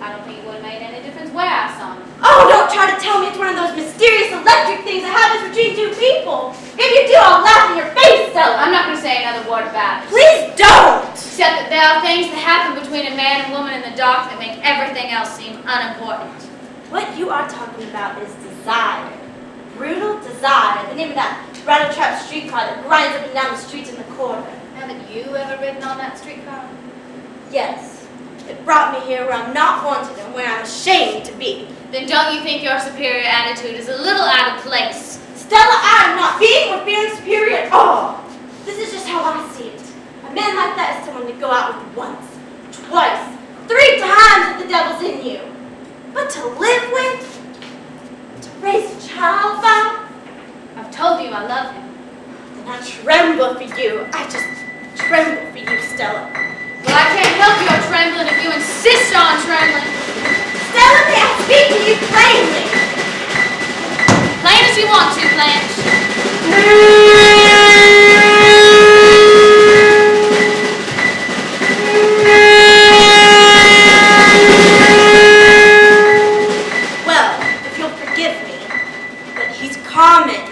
I don't think it would have made any difference where I saw him. Oh, don't try to tell me it's one of those mysterious electric things that happens between two people. If you do, I'll laugh in your face, Stella. I'm not going to say another word about it. Please don't! Except that there are things that happen between a man and woman in the dark that make everything else seem unimportant. What you are talking about is desire. Brutal desire. The name of that rattle-trap streetcar that grinds up and down the streets in the corner. Haven't you ever ridden on that streetcar? Yes. It brought me here where I'm not wanted and where I'm ashamed to be. Then don't you think your superior attitude is a little out of place? Stella, I am not being or feeling superior at all. This is just how I see it. A man like that is someone to go out with once, twice, 3 times if the devil's in you. But to live with, to raise a child by, I've told you I love him. then I tremble for you. I just tremble for you, Stella. Well, I can't help your trembling if you insist on trembling. Stella, may I speak to you plainly? Plain as you want to, Blanche. Well, if you'll forgive me, but he's common.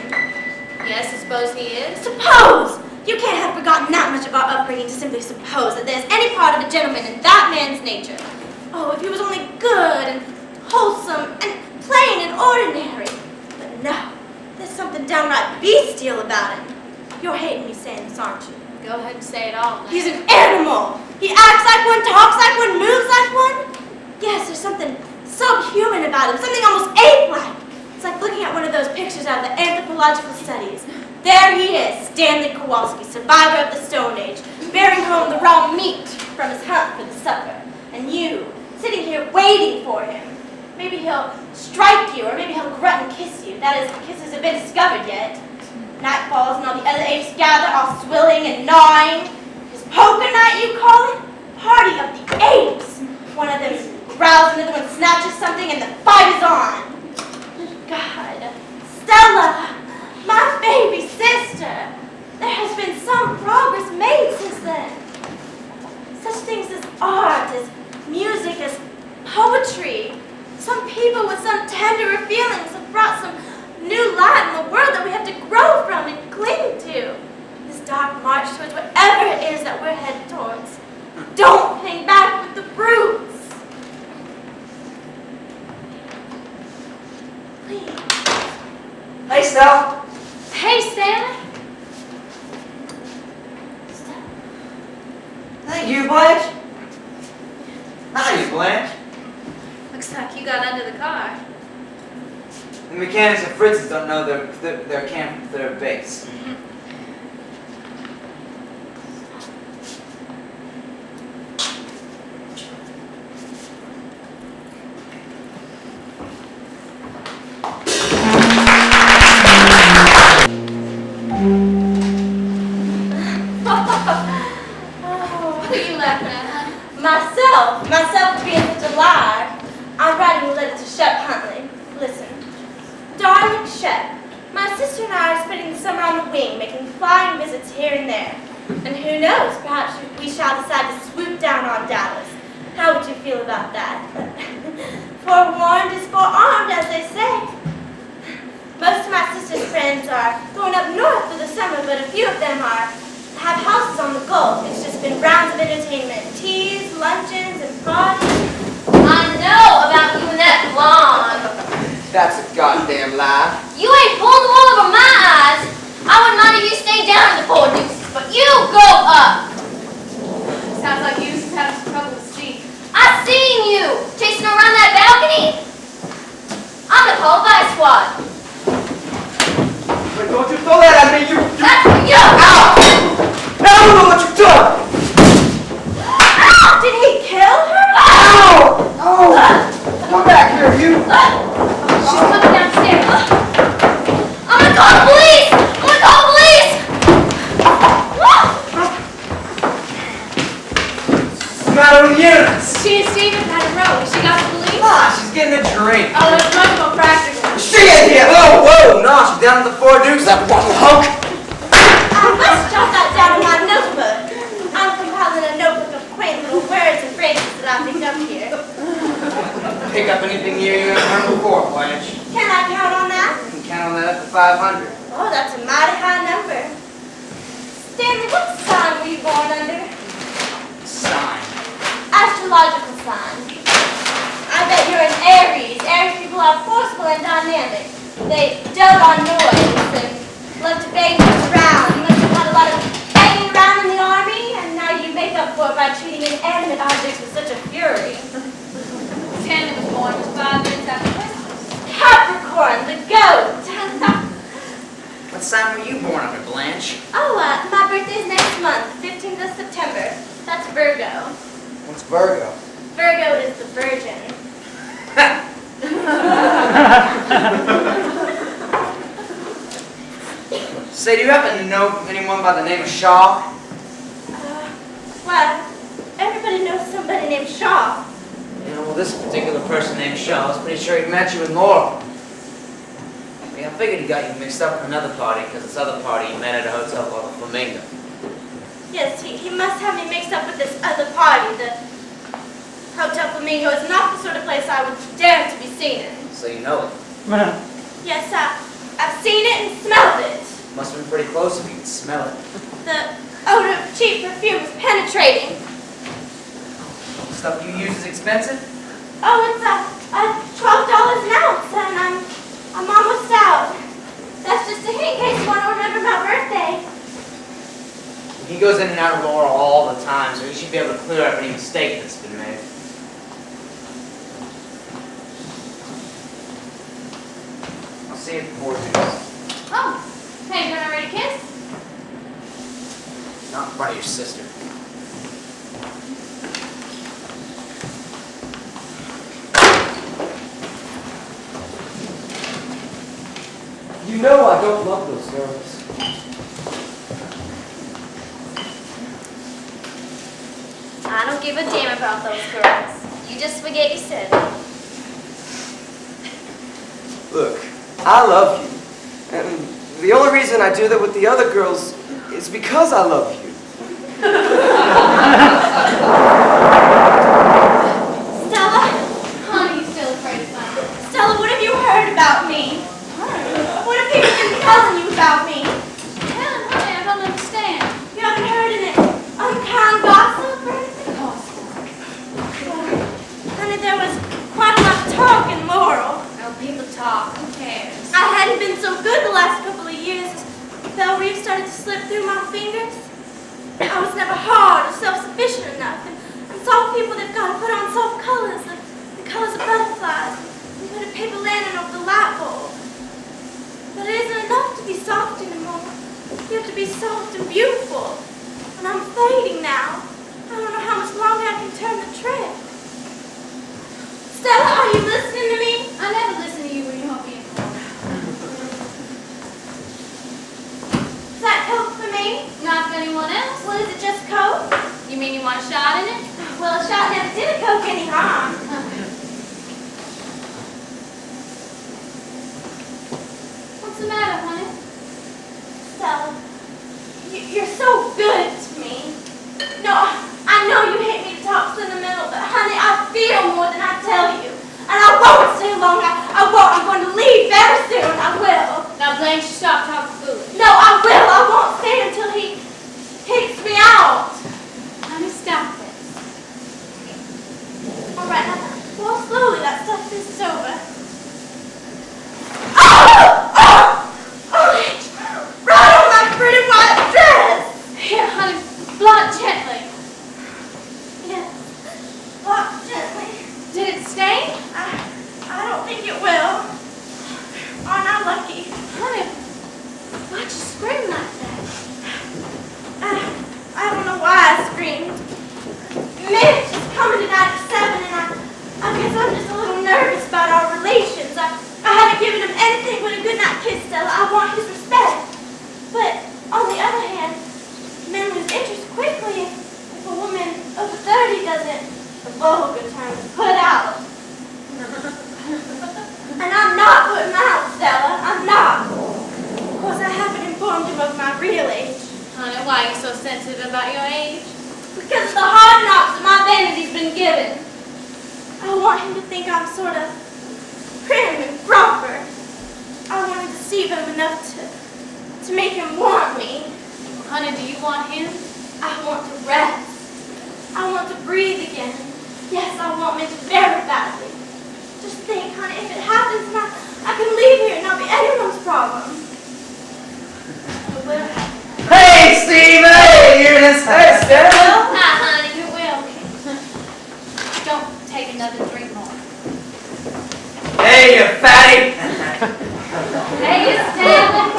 Yes, I suppose he is. Suppose! You can't have forgotten that much of our upbringing to simply suppose that there's any part of a gentleman in that man's nature. Oh, if he was only good and wholesome and plain and ordinary. But no, there's something downright bestial about him. You're hating me saying this, aren't you? Go ahead and say it all, Blanche. He's an animal. He acts like one, talks like one, moves like one. Yes, there's something subhuman about him, something almost ape-like. It's like looking at one of those pictures out of the anthropological studies. There he is, Stanley Kowalski, survivor of the Stone Age, bearing home the raw meat from his hunt for the supper. And you, sitting here waiting for him. Maybe he'll strike you, or maybe he'll grunt and kiss you. That is, kisses have been discovered yet. Night falls and all the other apes gather, all swilling and gnawing. His poker night, you call it? Party of the apes. One of them growls, another one snatches something, and the fight is on. God. Stella! My baby sister! There has been some progress made since then. Such things as art, as music, as poetry. Some people with some tenderer feelings have brought some new light in the world that we have to grow from and cling to. This dark march towards whatever it is that we're headed towards. Don't hang back with the brutes. Please. Hey, Stella. Hey, Stanley. Thank you, Blanche. Hi, Blanche. Looks like you got under the car. The mechanics at Fritz's don't know their camp, their base. Who you laughing at, honey? Myself being such a liar. I'm writing a letter to Shep Huntley. Listen. Darling Shep, my sister and I are spending the summer on the wing, making flying visits here and there. And who knows, perhaps we shall decide to swoop down on Dallas. How would you feel about that? Forewarned is forearmed, as they say. Most of my sister's friends are going up north for the summer, but a few of them have houses on the Gulf. It's just been rounds of entertainment, teas, luncheons, and parties. I know about you and that blonde. That's a goddamn lie. You ain't pulled the wool over my eyes. I wouldn't mind if you stayed down in the Four Deuces, but you go up. Sounds like you was having some trouble with Steve. I seen you chasing around that balcony. I'm the Kolwalski squad. But don't you throw that at me, you... That's for you. Ow! Now I don't know what you've done! Ow! Did he kill her? Ow! Oh! Come back here, you! She's coming downstairs. I'm gonna call the police. I'm gonna call the police. What's the matter with Eunice? She and Steve have had a row. She got the police. Ah, she's getting a drink. Oh, it's much more practical. She in here! Whoa, whoa, no, she's down at the Four Deuces, that one hunk. I must jot that down in my notebook. I'm compiling a notebook of quaint little words and phrases that I picked up here. Pick up anything here you haven't heard before, Blanche. Can I count on that? You can count on that up to 500. Oh, that's a mighty high number. Stanley, what sign were you born under? Sign. Astrological sign. I bet you're an Aries. Aries people are forceful and dynamic. They dote on noise and love to bang things around. You must have had a lot of banging around in the army, and now you make up for it by treating inanimate objects with such a fury. Stanley was born just 5 minutes after Christmas. Capricorn, the goat. What sign were you born under, Blanche? Oh, my birthday's next month, 15th of September. That's Virgo. What's Virgo? Virgo is the virgin. Say, do you happen to know anyone by the name of Shaw? Well, everybody knows somebody named Shaw. You know, well, this particular person named Shaw, I was pretty sure he met you with Laurel. I mean, I figured he got you mixed up with another party, because this other party he met at a hotel called the Flamingo. Yes, he must have me mixed up with this other party. The Hotel Flamingo is not the sort of place I would dare to be seen in. So you know it. Yes, I've seen it and smelled it. Must have been pretty close if you could smell it. The odor of cheap perfume is penetrating. Stuff you use is expensive? Oh, it's $12 an ounce, and I'm almost out. That's just a hint in case you want to remember my birthday. He goes in and out of Laurel all the time, so he should be able to clear up any mistake that's been made. I'll see you at the Four Deuces. Oh, hey, you ready to kiss? Not in front of your sister. You know I don't love those girls. I don't give a damn about those girls. You just forget you said it. Look, I love you. And the only reason I do that with the other girls is because I love you. Stella? Honey, you still afraid of something? Stella, what have you heard about me? What have people been telling you about me? Helen, honey, I don't understand. You haven't heard any unkind gossip or anything? Honey, there was quite a lot of talk in Laurel. Oh, people talk. Who cares? I hadn't been so good the last couple of years. Bell Reef started to slip through my fingers. I was never hard or self-sufficient enough. And soft people, they've got to put on soft colors, the colors of butterflies, and put a paper lantern over the light bulb. But it isn't enough to be soft anymore. You have to be soft and beautiful. And I'm fading now. I don't know how much longer I can turn the trick. Stella, are you listening to me? I never listen to you when you help me in court. Is that Coke for me? Not for anyone else. Well, is it just Coke? You mean you want a shot in it? Well, a shot never did a Coke any harm. What's the matter, honey? Stella, you're so good to me. No, I know you hate me to talk sentimental, but honey, I feel more than I tell you. And I won't stay long. I won't. I'm going to leave very soon. I will. Now, Blanche, stop talking foolish. No, I will. I won't stay until he kicks me out. Honey, stop this. All right, now, walk slowly. That stuff is over. Oh! Right on my pretty white dress. Here, honey, blot gently. Yes, walk gently. Did it stain? I don't think it will. Aren't I lucky? Honey, why'd you scream like that? I don't know why I screamed. Mitch is coming tonight at 7, and I guess I'm just a little nervous about our relations. I haven't given him anything but a goodnight kiss, Stella. I want his respect. But on the other hand, men lose interest quickly if a woman over 30 doesn't, the vulgar term, put out. And I'm not putting out, Stella. I'm not. Of course, I haven't informed him of my real age. Honey, why are you so sensitive about your age? Because of the hard knocks that my vanity's been given. I want him to think I'm sort of prim and proper. I want to deceive him enough to make him want me. Honey, do you want him? I want to rest. I want to breathe again. Yes, I want Mitch very badly. Just think, honey, if it happens, I can leave here and not be anyone's problem. I will. Hey, Steve! Hey, Eunice! Hey, Stella! Hi, honey, you will. Don't take another drink more. Hey, you fatty! Hey, Stanley.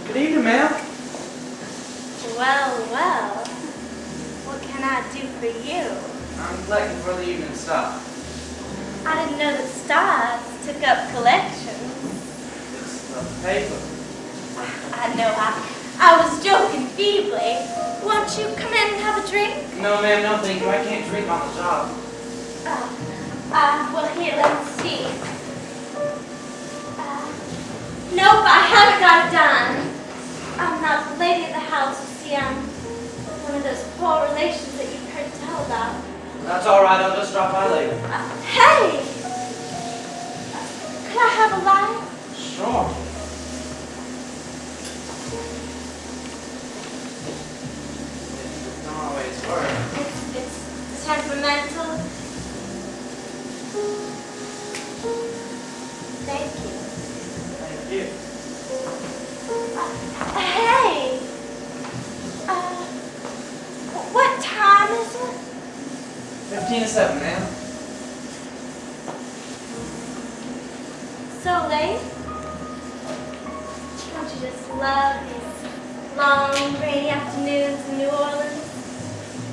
Good evening, ma'am. Well, what can I do for you? I'm collecting for the evening stock. I didn't know that stars took up collections. It's the paper. I know, I was joking feebly. Won't you come in and have a drink? No, ma'am, no thank you. I can't drink on the job. Well, here, let's see. Nope, I haven't got it done. I'm not the lady of the house. You see, I'm one of those poor relations that you've heard tell about. That's all right. I'll just drop by later. Hey! Could I have a light? Sure. It don't always work. It's temperamental. Thank you. Thank you. Hey! What time is it? 15 to 7, ma'am. So late? Don't you just love these long, rainy afternoons in New Orleans?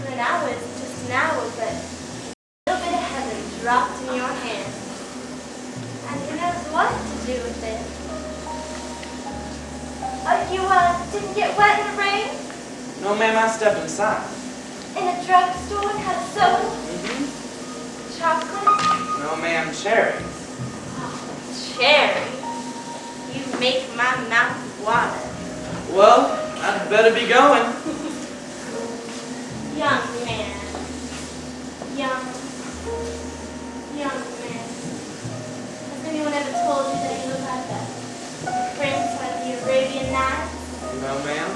An hour is just an hour, but a little bit of heaven dropped in your hand. And who knows what to do with it? You didn't get wet in the rain? No, ma'am, I stepped inside. In a drugstore and had a soda? Chocolate? No, ma'am, cherry. Oh, cherry. You make my mouth water. Well, I'd better be going. Young man. Young man. Has anyone ever told you that you look like a prince out of the Arabian Nights? No, ma'am.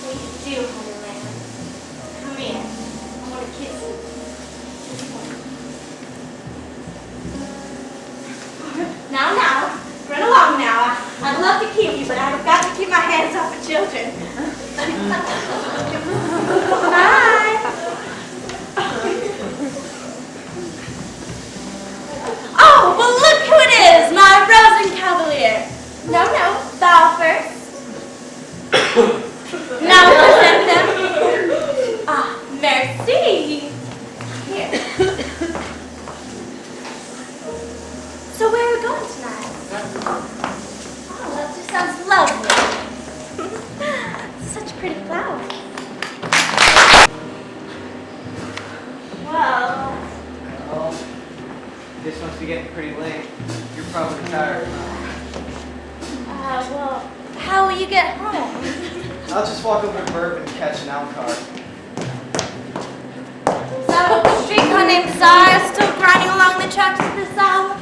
Well, you do, honey lamb. Come here. I want to kiss you. Now, run along now. I'd love to keep you, but I've got to keep my hands off the children. Bye. Oh, well look who it is, my rousing cavalier. No, bow first. Now present them. Ah, merci. Here. So where are we going tonight? Oh, that just sounds lovely. Such pretty flowers. Well, Oh, this must be getting pretty late. You're probably tired. well, how will you get home? I'll just walk over to Burb and catch an out car. So, streetcar named Desire still grinding along the tracks at this hour?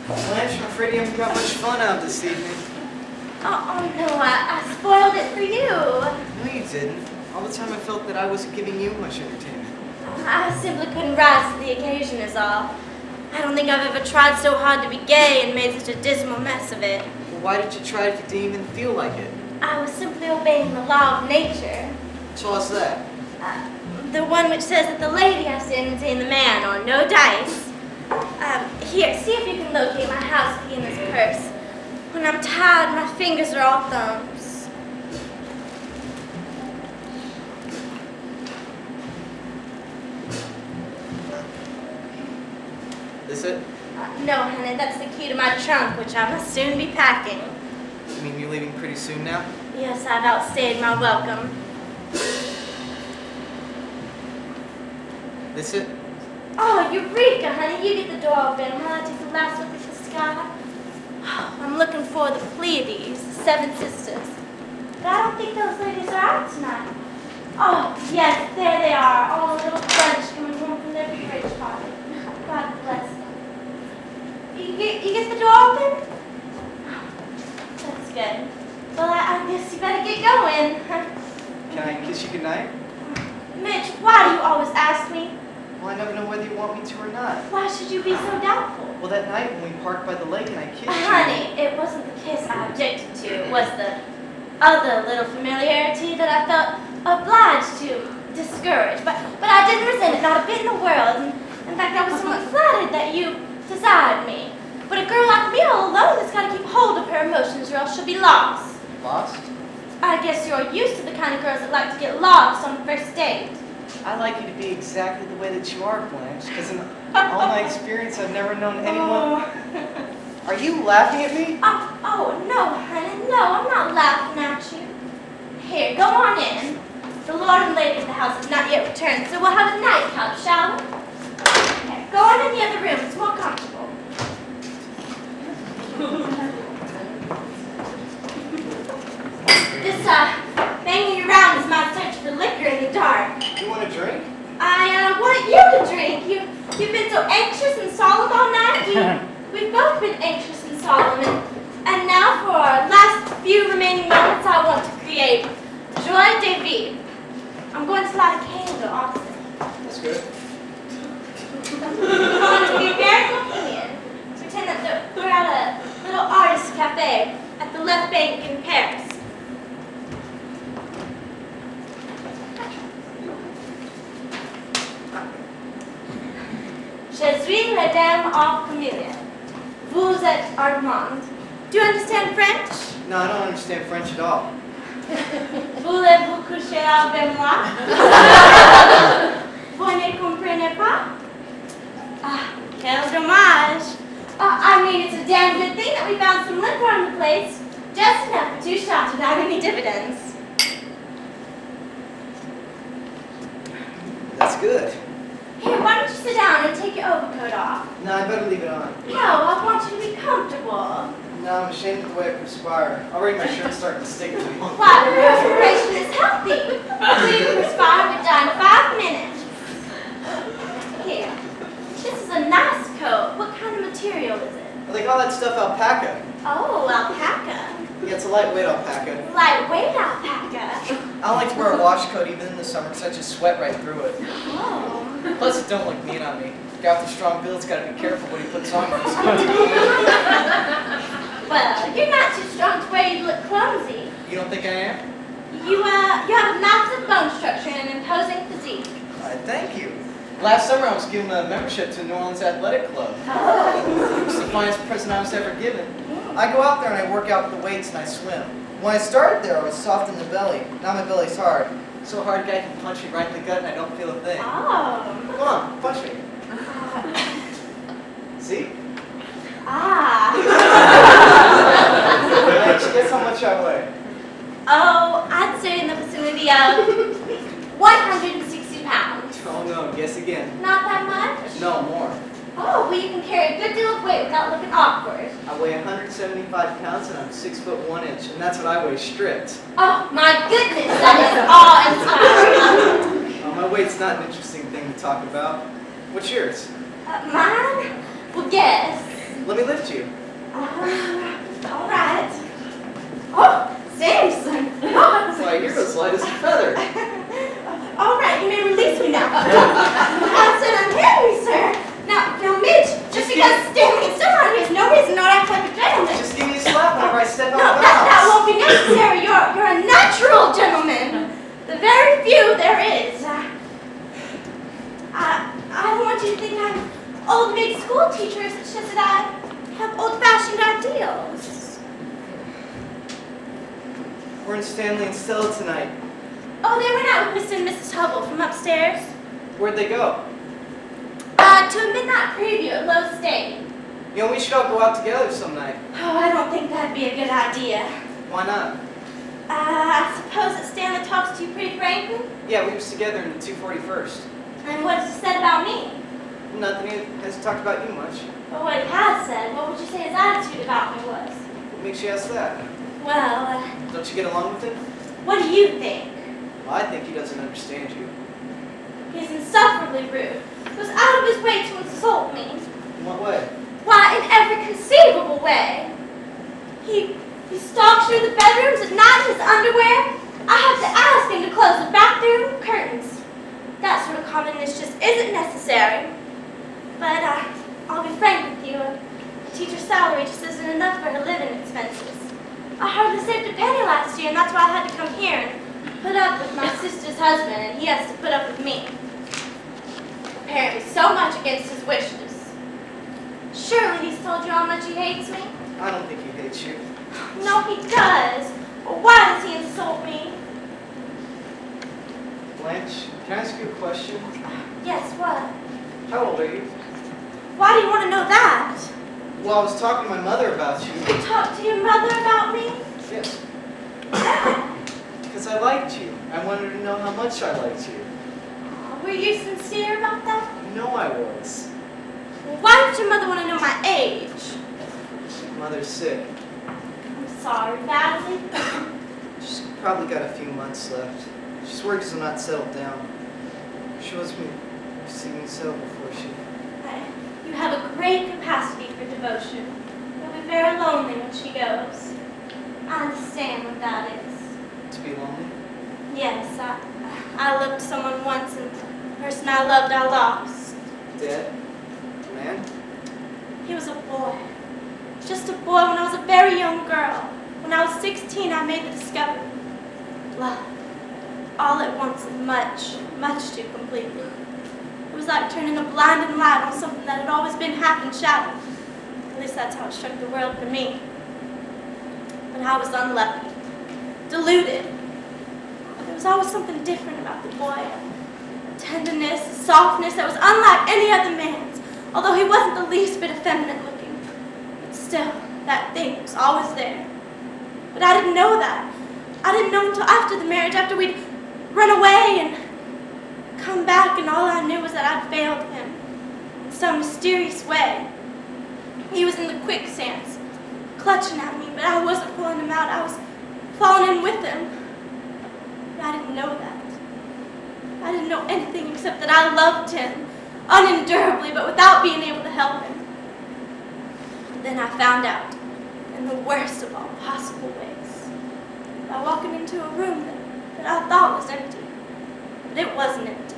Blanche, I'm afraid you haven't got much fun out this evening. Oh no, I spoiled it for you. No, you didn't. All the time I felt that I wasn't giving you much entertainment. I simply couldn't rise to the occasion is all. I don't think I've ever tried so hard to be gay and made such a dismal mess of it. Well, why did you try if you didn't even feel like it? I was simply obeying the law of nature. So what's that? The one which says that the lady has to entertain the man, or no dice. Here, see if you can locate my house key in this purse. When I'm tired, my fingers are all thumbs. Is it? No, honey, that's the key to my trunk, which I must soon be packing. You mean you're leaving pretty soon now? Yes, I've outstayed my welcome. This it? Oh, Eureka, honey, you get the door open while I take the last look at the sky. Oh, I'm looking for the Pleiades, the Seven Sisters. But I don't think those ladies are out tonight. Oh, yes, there they are, all a little bunch coming home from their bridge party. God bless them. You get the door open? Oh, that's good. Well, I guess you better get going. Can I kiss you goodnight? Mitch, why do you always ask me? Well, I never know whether you want me to or not. Why should you be so doubtful? Well, that night when we parked by the lake and I kissed you... Honey, it wasn't the kiss I objected to. It was the other little familiarity that I felt obliged to discourage. But I didn't resent it, not a bit in the world. And in fact, I was somewhat flattered that you desired me. But a girl like me all alone has got to keep hold of her emotions or else she'll be lost. Lost? I guess you're used to the kind of girls that like to get lost on the first date. I like you to be exactly the way that you are, Blanche, because in all my experience, I've never known anyone... Are you laughing at me? Oh, no, honey, no, I'm not laughing at you. Here, go on in. The Lord and Lady of the house have not yet returned, so we'll have a nightcap, shall we? Here, go on in the other room, it's more comfortable. This, banging around is my search for liquor in the dark. You want a drink? I want you to drink. You've been so anxious and solemn all night. We've both been anxious and solemn. And now for our last few remaining moments, I want to create joie de vivre. I'm going to light a candle opposite. That's good. I want to be very bohemian. Pretend that we're at a little artist cafe at the left bank in Paris. Je suis la dame of Camellia. Vous êtes Armand. Do you understand French? No, I don't understand French at all. Voulez-vous coucher avec moi? Vous ne comprenez pas? Ah, quel dommage. I mean, it's a damn good thing that we found some liquor on the place. Just enough for 2 shots without any dividends. That's good. Here, why don't you sit down and take your overcoat off? No, I better leave it on. No, I want you to be comfortable. No, I'm ashamed of the way I perspire. Already my shirt's starting to stick to me. Why, perspiration is healthy. We perspire with done 5 minutes. Here, this is a nice coat. What kind of material is it? Well, they call that stuff alpaca. Oh, alpaca. Yeah, it's a lightweight alpaca. Lightweight alpaca. I don't like to wear a wash coat even in the summer because I just sweat right through it. Oh. Plus, it don't look neat on me. The guy with the strong build's got to be careful what he puts on. Well, you're not too strong to wear you look clumsy. You don't think I am? You have a massive bone structure and an imposing physique. Thank you. Last summer I was given a membership to New Orleans Athletic Club. It was the finest present I was ever given. I go out there and I work out with the weights and I swim. When I started there, I was soft in the belly. Now my belly's hard. So hard a guy can punch me right in the gut and I don't feel a thing. Oh. Come on, punch me. See? Guess how much I weigh? Oh, I'd say in the vicinity of 160 pounds. Oh no, guess again. Not that much? No, more. Oh, well you can carry a good deal of weight without looking awkward. I weigh 175 pounds and I'm 6 foot 1 inch, and that's what I weigh stripped. Oh my goodness, that is awe-inspiring. My weight's not an interesting thing to talk about. What's yours? Mine? Well, guess. Let me lift you. All right. Oh, Samson. Why, you're as light as a feather. All right, you may release me now. I said unhand me, sir. Now, Mitch, just because Stanley is still around here is no reason not to act like a gentleman. Just give me a slap whenever I step out No, of the house. that won't be necessary. You're a natural gentleman. The very few there is. I don't want you to think I'm old maid school teachers. It's just that I have old-fashioned ideals. We're in Stanley and Stella tonight. Oh, they went out with Mr. and Mrs. Hubbell from upstairs. Where'd they go? To a midnight preview at Low State. You know, we should all go out together some night. Oh, I don't think that'd be a good idea. Why not? I suppose that Stanley talks to you pretty frankly? Yeah, we was together in the 241st. And what has he said about me? Nothing, he hasn't talked about you much. But what he has said, what would you say his attitude about me was? What makes you ask that? Well, Don't you get along with him? what do you think? Well, I think he doesn't understand you. He's insufferably rude. Goes out of his way to insult me. In what way? Why, in every conceivable way. He stalks through the bedrooms at night in his underwear. I have to ask him to close the bathroom curtains. That sort of commonness just isn't necessary. But I'll be frank with you. A teacher's salary just isn't enough for her living expenses. I hardly saved a penny last year, and that's why I had to come here and put up with my sister's husband, and he has to put up with me. Apparently so much against his wishes. Surely he's told you how much he hates me? I don't think he hates you. No, he does. Well, why does he insult me? Blanche, can I ask you a question? Yes, what? How old are you? Why do you want to know that? Well, I was talking to my mother about you. You talked to your mother about me? Yes. Why? Because I liked you. I wanted her to know how much I liked you. Were you sincere about that? You know I was. Well, why did your mother want to know my age? Mother's sick. I'm sorry, badly. She's probably got a few months left. She's worried because I'm not settled down. She wants me to see me settle before she... You have a great capacity for devotion. You'll be very lonely when she goes. I understand what that is. To be lonely? Yes, I loved someone once, and the person I loved I lost. Dead? A man? He was a boy. Just a boy when I was a very young girl. When I was 16, I made the discovery. Love. All at once and much, much too completely. It was like turning a blinding light on something that had always been half in shadow. At least that's how it struck the world for me. But I was unlucky. Deluded. There was always something different about the boy. A tenderness, a softness that was unlike any other man's. Although he wasn't the least bit effeminate looking. But still, that thing was always there. But I didn't know that. I didn't know until after the marriage, after we'd run away and come back, and all I knew was that I'd failed him in some mysterious way. He was in the quicksands, clutching at me, but I wasn't pulling him out. I was falling in with him. But I didn't know that. I didn't know anything except that I loved him, unendurably, but without being able to help him. And then I found out, in the worst of all possible ways, by walking into a room that I thought was empty. But it wasn't empty.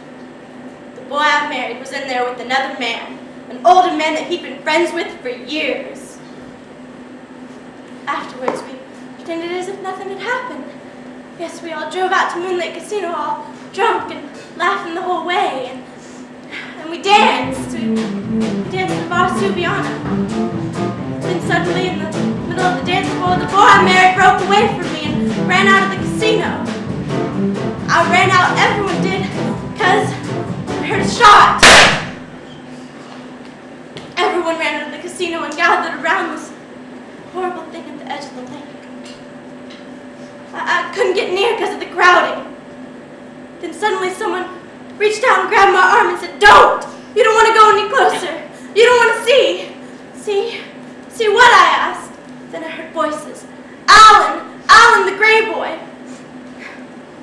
The boy I married was in there with another man, an older man that he'd been friends with for years. Afterwards, we pretended as if nothing had happened. Yes, we all drove out to Moonlit Casino all drunk and laughing the whole way, and we danced. We danced the Bar Subiana. Then suddenly, in the middle of the dance floor, the boy I married broke away from me and ran out of the casino. I ran out, everyone did, because I heard a shot. Everyone ran out of the casino and gathered around this horrible thing at the edge of the lake. I couldn't get near because of the crowding. Then suddenly someone reached out and grabbed my arm and said, "Don't! You don't want to go any closer. You don't want to see. See what?" I asked. Then I heard voices. Alan, the gray boy.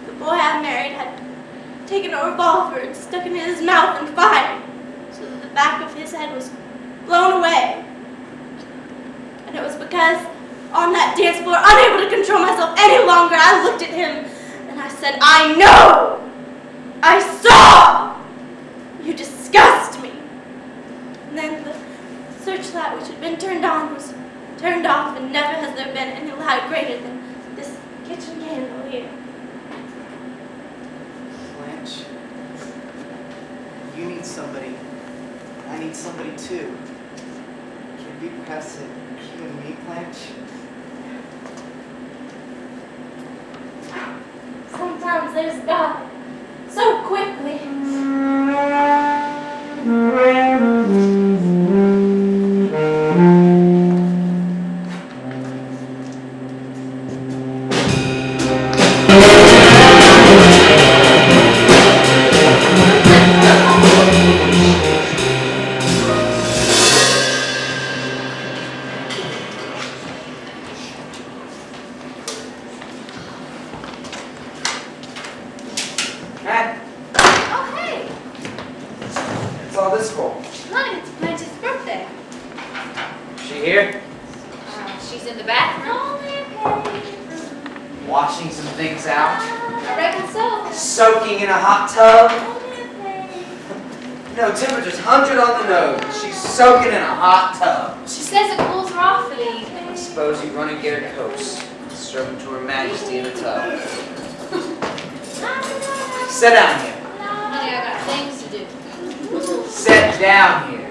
The boy I married had taken a revolver and stuck it in his mouth and fired, so that the back of his head was blown away. And it was because on that dance floor, unable to control myself any longer, I looked at him and I said, "I know! I saw! You disgust me!" And then the searchlight, which had been turned on, was turned off, and never has there been any light greater than this kitchen candle here. Blanche, you need somebody. I need somebody too. Can we pass it, you and me, Blanche? Sometimes there's God so quickly. Soaking in a hot tub. She says it cools her off for the evening. I suppose you run and get her coats. Serve them to Her Majesty in a tub. Sit down here. Honey, I got things to do. Sit down here.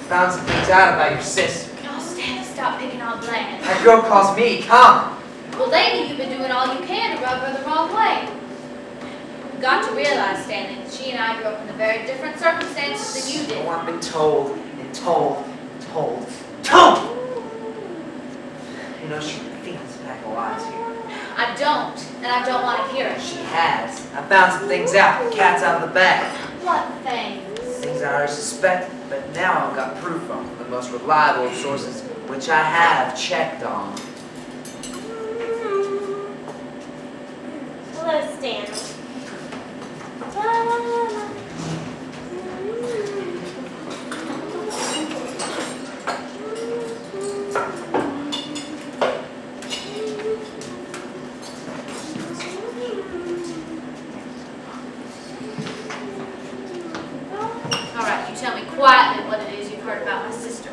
Found some things out about your sister. Oh, Stanley, stop picking on Blanche. That girl calls me common. Well, lately you've been doing all you can to rub her the wrong way. You've got to realize, Stanley, that she and I grew up in very different circumstances than you did. Oh, I've been told and told. You know, she feels back alive here. I don't, and I don't want to hear it. She has. I found some things out. The cat's out of the bag. What things? Things I already suspected, but now I've got proof from the most reliable of sources, which I have checked on. Hello, Stanley. Quietly what it is you've heard about my sister.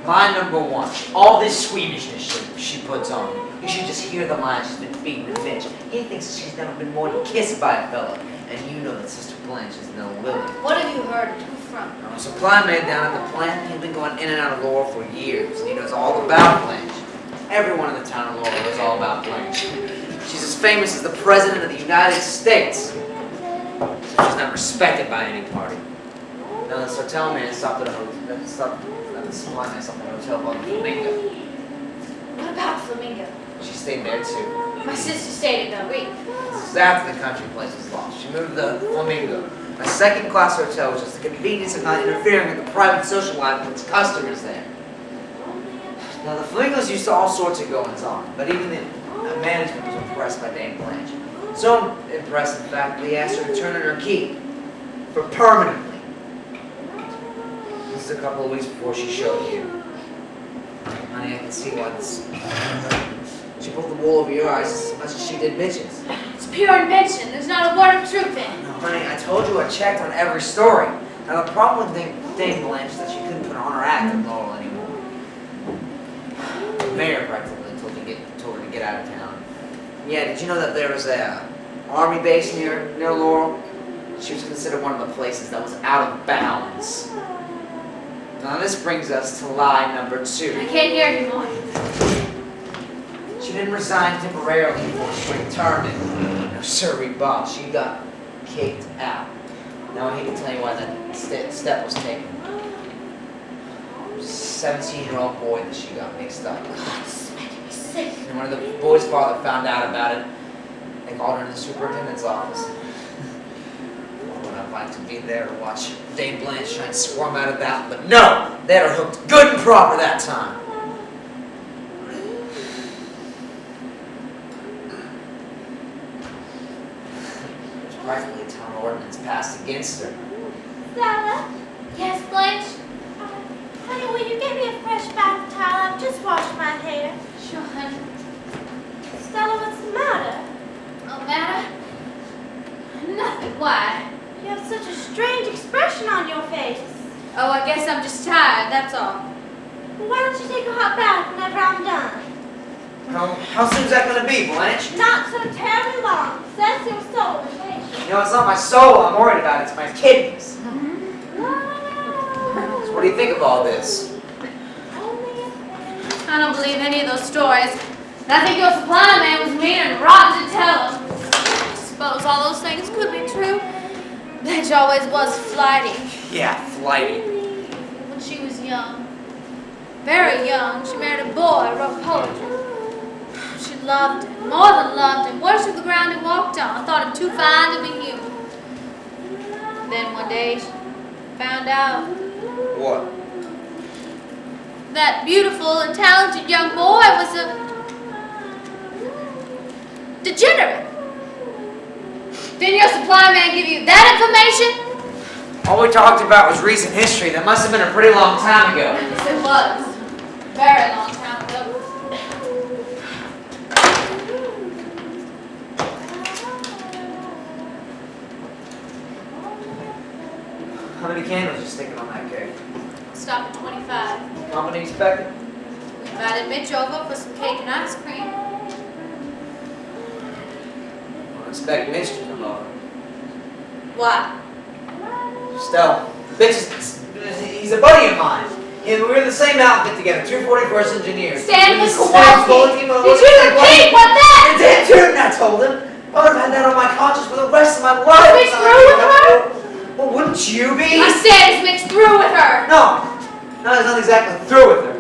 Line number one, all this squeamishness she puts on. You should just hear the line she's been feeding to Mitch. He thinks she's never been more than kissed by a fella. And you know that Sister Blanche is no Lily. What have you heard? Who from? I'm a supply man down at the plant. He's been going in and out of Laurel for years. And he knows all about Blanche. Everyone in the town of Laurel knows all about Blanche. She's as famous as the President of the United States. She's not respected by any party. Now, the hotel man stopped at a hotel. The supply man stopped at a hotel called Flamingo. What about Flamingo? She stayed there too. My sister stayed at Bel Reef. This is after the country place was lost. She moved to the Flamingo, a second-class hotel, which is the convenience of not interfering with the private social life of its customers there. Now, the Flamingos used to all sorts of goings-on, but even the management was impressed by Dame Blanche. So impressed, in fact, they asked her to turn in her key for permanently. This is a couple of weeks before she showed you. Honey, I can see why this. She pulled the wool over your eyes as much as she did Mitch's. It's pure invention. There's not a word of truth in it. No, honey, I told you I checked on every story. Now, the problem with Dame Blanche is that she couldn't put on her act in Laurel anymore. The mayor practically told you to get get out of town. Yeah, did you know that there was a army base near Laurel? She was considered one of the places that was out of bounds. Now this brings us to lie number 2. I can't hear anymore. She didn't resign temporarily before spring term, and no sirree, boss, she got kicked out. Now I hate to tell you why that step was taken. 17-year-old boy that she got mixed up. God, this is making me sick. And when the boy's father found out about it, they called her to the superintendent's office. When I'd like to be there to watch Dame Blanche try and squirm out of that, but no! They had her hooked good and proper that time. There's practically a town ordinance passed against her. Stella? Yes, Blanche? Honey, will you get me a fresh bath towel? I've just washed my hair. Sure, honey. Stella, what's the matter? No matter? Nothing. Why? You have such a strange expression on your face. Oh, I guess I'm just tired, that's all. Well, why don't you take a hot bath whenever I'm done? How soon's that gonna be, Blanche? Not so terribly long. Says your soul is patient. You know, it's not my soul I'm worried about, it's my kidneys. So what do you think of all this? I don't believe any of those stories. And I think your supply man was mean and rotten to tell them. I suppose all those things could be true. Blanche always was flighty. Yeah, flighty. When she was young, very young, she married a boy who wrote poetry. She loved him, more than loved him, worshipped the ground he walked on, thought him too fine to be human. Then one day she found out What? that beautiful and talented young boy was a degenerate. Didn't your supply man give you that information? All we talked about was recent history. That must have been a pretty long time ago. Yes, it was. Very long time ago. How many candles you sticking on that cake? Stop at 25. Company expected? We invited Mitch over for some cake and ice cream. I don't expect Mitch to come over. Why? Stella, he's a buddy of mine. And we were in the same outfit together, 241st Engineers. Stanley With the Kowalski. same Did you repeat what that? And damn tootin', I told him. I would have had that on my conscience for the rest of my life. Mitch through with her? Well, wouldn't you be? I said, is Mitch through with her? No, he's not exactly through with her.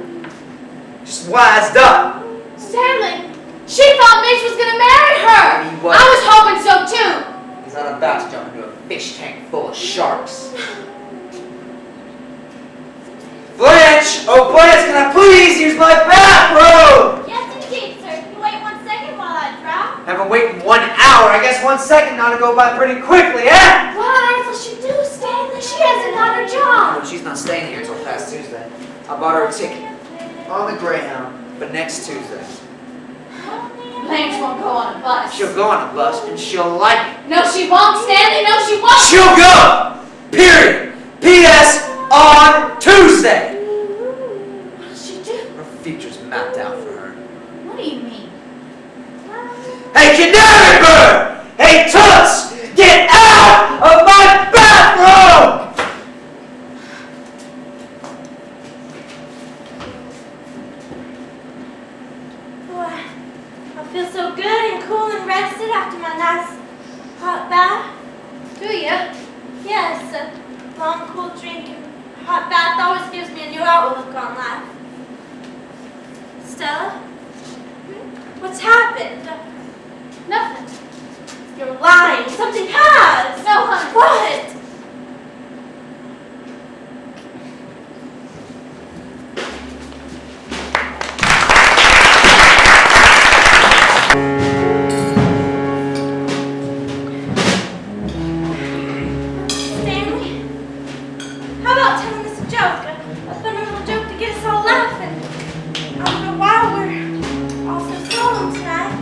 Just wised up. Stanley, she thought Mitch was gonna marry her. He was. I was hoping so too. He's not about to jump into a fish tank full of sharks. Blanche! Oh, Blanche, can I please use my bathrobe? Yes, indeed, sir. Can you wait 1 second while I drop? Have her waiting 1 hour. I guess 1 second ought to go by pretty quickly, eh? What on earth will she do, Stanley? She hasn't got her job. Well, she's not staying here until past Tuesday. I bought her a ticket on the Greyhound for next Tuesday. Blanche won't go on a bus. She'll go on a bus and she'll like it. No, she won't, Stanley. No, she won't. She'll go! Period. P.S. on Tuesday. What does she do? Her future's mapped out for her. What do you mean? Hey, canary bird! Hey, Toots! Get out of my bathroom! Boy, I feel so good and cool and rested after my nice hot bath. Do ya? Yes, a long, cool drink and hot bath always gives me a new outlook on life. Stella? What's happened? Nothing. You're lying. Something has. No, honey. What? Stanley? How about telling us a joke? A funny little joke to get us all laughing. I don't know why we're all so solemn tonight.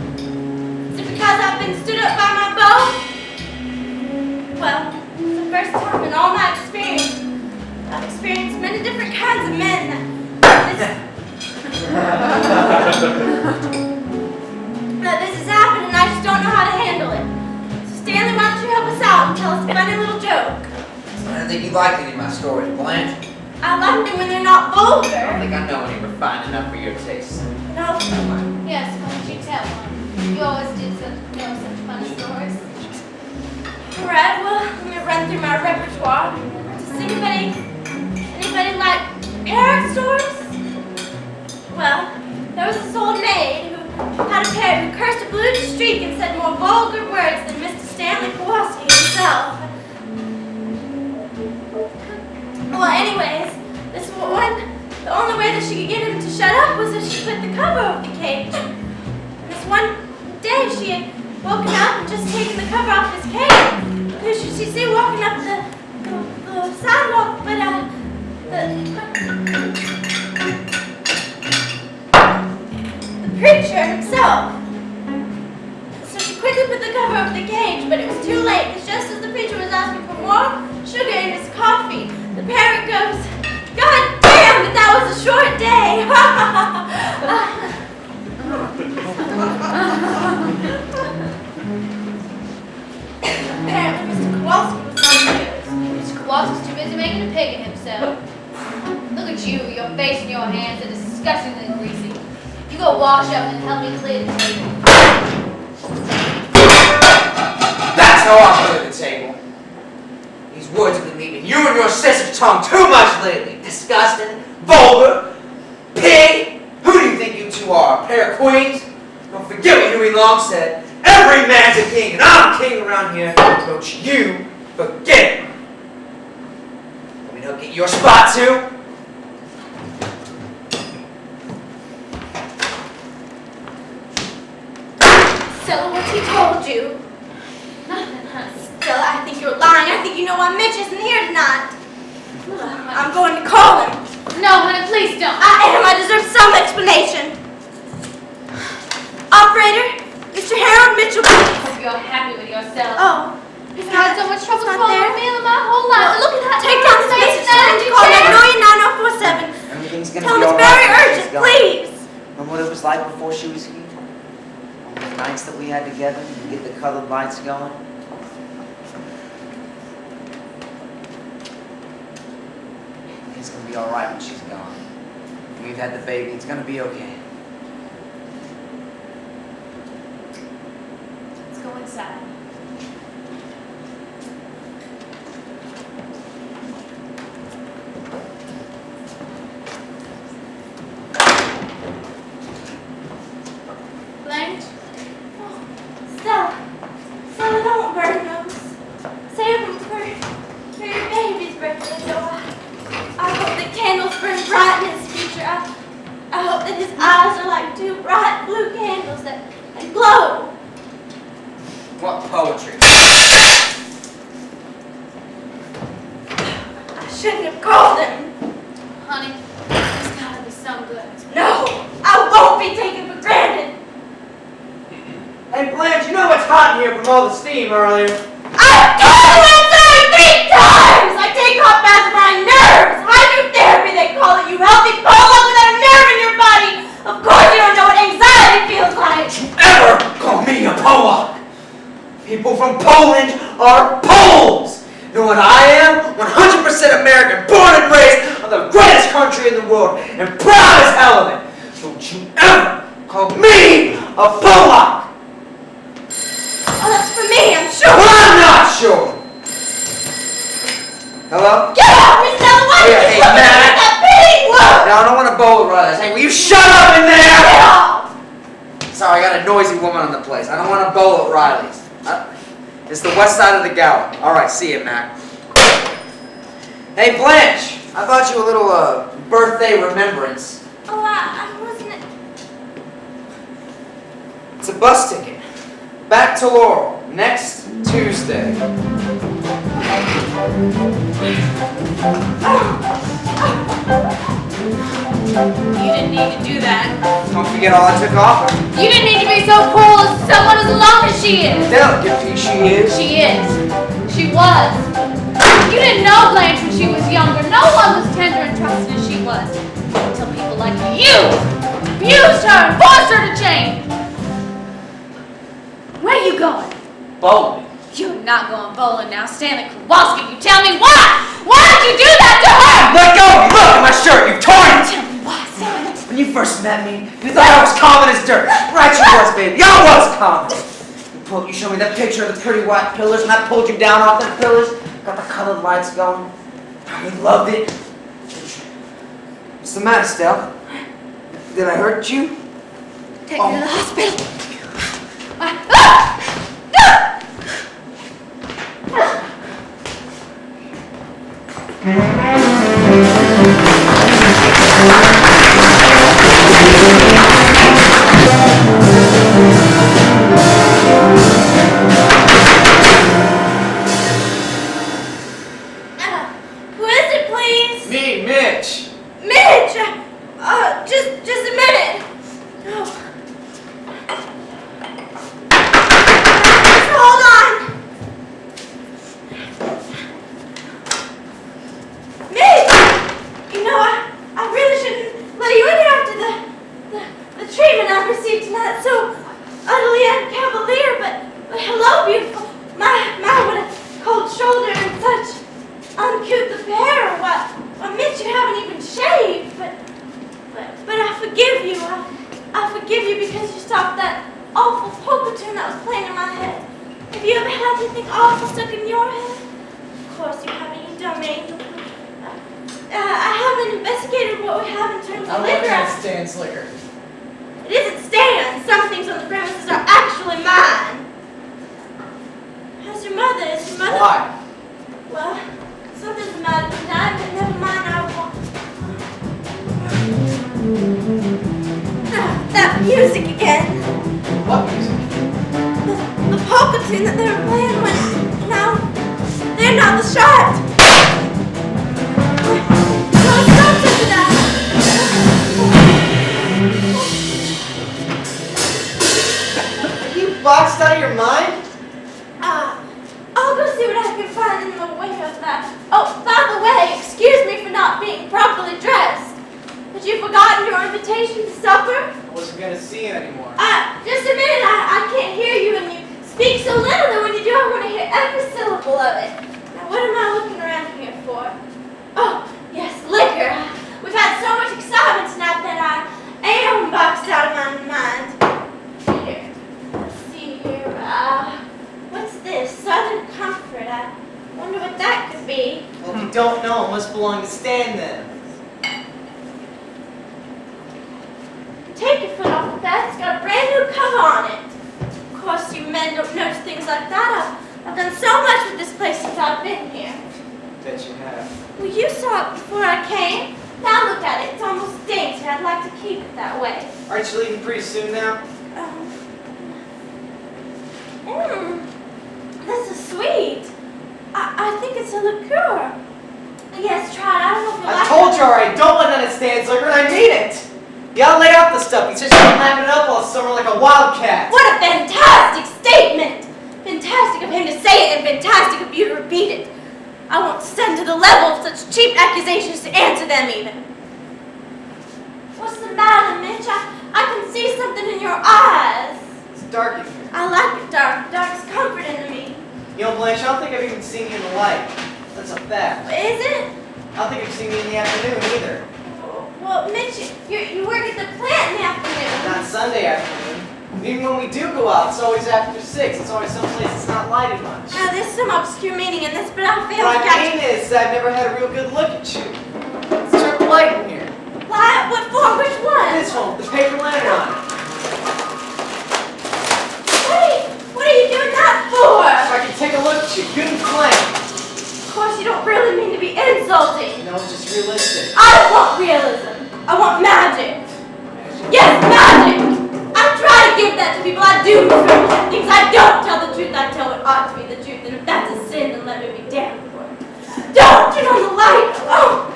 Is it because I've been stood up by my bow? Well, it's the first time in all my experience I've experienced many different kinds of men. tell us a funny little joke. I don't think you like any of my stories, Blanche. I like them when they're not I don't vulgar. think I know any refined enough for your taste. No. Yes, why don't you tell one? You always did such funny stories. Alright, well, let me run through my repertoire. Does anybody like parrot stories? Well, there was this old maid who had a parrot who cursed a blue streak and said more vulgar words than Mr. Stanley Kowalski himself. Well, anyways, this one, the only way that she could get him to shut up was if she put the cover over the cage. And this one day she had woken up and just taken the cover off his cage. Who should she see walking up the sidewalk but the preacher himself. So she quickly put the cover over the cage, but it was too late, because just as the preacher was asking for more sugar in his coffee, the parrot goes, "God damn, but that was a short day." Apparently Mr. Kowalski was on news. Mr. Kowalski's too busy making a pig of himself. Look at you, your face and your hands are disgustingly greasy. You go wash up and help me clear the table. That's how I clear the table. These words have been leaving you and your sensitive tongue too much lately. Disgusting, vulgar, pig. Who do you think you two are? A pair of queens? Don't forget what Huey Long said. Every man's a king, and I'm king around here. Don't you forget it. Want me to get your spot too? Stella, what's he told you? Nothing, honey. Stella, I think you're lying. I think you know why Mitch isn't here tonight. I'm going to call him. No, honey, please don't. I am. I deserve some explanation. Operator, Mr. Harold Mitchell, I please. hope you're happy with yourself. Oh, I've had so much trouble it's not swallowing there. meal in my whole life. Look at that. Take down this message and call 99047. Everything's gonna Tell him be it's all very right when urgent, she's gone. please. Remember what it was like before she was here? All those nights that we had together to get the colored lights going? It's gonna be all right when she's gone. We've had the baby. It's gonna be okay. Let's go inside. Blanche? Oh, Stella, don't burn those. Save them for your baby's birthday. So I hope the candles burn bright in his future. I hope that his eyes are like two bright blue candles that glow. What poetry? I shouldn't have called him. Honey, there's gotta be some good. No, I won't be taken for granted. Hey, Blanche, you know it's hot in here from all the steam earlier. I've told you outside 3 times! I take hot baths for my nerves! Hydrotherapy, they call it, you healthy Pablo without a nerve in your body! Of course you don't know what anxiety feels like! Ever call me a Polak? People from Poland are Poles! You know what I am? 100% American, born and raised on the greatest country in the world, and proud as hell of it! Don't you ever call me a Polak! Oh, that's for me, I'm sure! Well, I'm not sure! Hello? Get off me, Stella! Why Yeah, did hey, you look at me Matt. with that big look? No, I don't want to bowl right. Hey, will you shut up in Get there? off! Sorry, I got a noisy woman on the place. I don't want to bowl at Riley's. It's the west side of the galley. All right, see you, Mac. Hey, Blanche. I bought you a little birthday remembrance. Oh, I wasn't... It's a bus ticket. Back to Laurel next Tuesday. You didn't need to do that. Don't forget all I took off her. You didn't need to be so cruel to someone as alone as she is. Delicate piece she is. She is. She was. You didn't know Blanche when she was younger. No one was tender and trusted as she was. Until people like you abused her and forced her to change. Where are you going? Bowling. You're not going bowling now, Stanley Kowalski. You tell me why? Why did you do that to her? Let go! Look at my shirt, you've torn it! Tell me why, Stanley. When you first met me, you thought I was common as dirt. Right you was, baby. I was common. You showed me that picture of the pretty white pillars, and I pulled you down off the pillars. Got the colored lights going. You loved it. What's the matter, Stella? Did I hurt you? Take me to the hospital. Who is it, please? Me, Mitch. Mitch! Just a minute. Oh. Hold on. Mitch! You know, I really shouldn't let you in here after the treatment I received tonight. So utterly uncavalier, but hello, beautiful. My, what a cold shoulder and such uncouth of hair. Well, Mitch, you haven't even shaved, but I forgive you. I forgive you because you stopped that awful polka tune that was playing in my head. Have you ever had anything awful stuck in your head? Of course you haven't, you dumb angel. I haven't investigated what we have in terms I of like liquor. that Stan's liquor. It isn't Stan's. Some things on the premises are actually mine. How's your mother? Is your mother? Why? Well, something's the matter tonight, but never mind, I won't. That music again. What music? The polka tune that they were playing when, now, they're not the shot. No, stop to that. Are you boxed out of your mind? I'll go see what I can find in the wake of that. Oh, by the way, excuse me for not being properly dressed. Had you forgotten your invitation to supper? I wasn't gonna see you anymore. Just a minute, I can't hear you and you speak so little that when you do, I want to hear every syllable of it. Now, what am I looking around here for? Oh, yes, liquor. We've had so much excitement tonight that I am boxed out of my mind. Here, let's see here. What's this? Southern Comfort. I wonder what that could be. Well, if you don't know, it must belong to Stan then. Take your foot off the bed. It's got a brand new cover on it. Of course, you men don't notice things like that. I've done so much with this place since I've been here. Bet you have. Well, you saw it before I came. Now look at it. It's almost dainty. I'd like to keep it that way. Aren't you leaving pretty soon now? This is sweet. I think it's a liqueur. Yes, try it. I don't know if you like I told you already, don't let none of Stan's liquor, and I mean it. You gotta lay off the stuff. He says you've been lapping it up all summer like a wildcat. What a fantastic statement! Fantastic of him to say it and fantastic of you to repeat it. I won't descend to the level of such cheap accusations to answer them even. What's the matter, Mitch? I can see something in your eyes. It's dark in here. I like it dark. Dark's comforting to me. You know, Blanche, I don't think I've even seen you in the light. That's a fact. Is it? I don't think I've seen you in the afternoon either. Well, Mitch, you work at the plant in the afternoon. Not Sunday afternoon. Even when we do go out, it's always after 6. It's always someplace that's not lighted much. Now, there's some obscure meaning in this, but I feel What like I mean is that I've never had a real good look at you. Let's turn the light in here. Light? What for? Which one? This one, the paper lantern on it. Wait, what are you doing that for? So I can take a look at you, good and plain. Of course, you don't really mean to be insulting. No, just realistic. I don't want realism. I want magic. Yes, magic! I try to give that to people. I do misrepresent things. I don't tell the truth. I tell what ought to be the truth. And if that's a sin, then let me be damned for it. Don't turn on the light! Oh!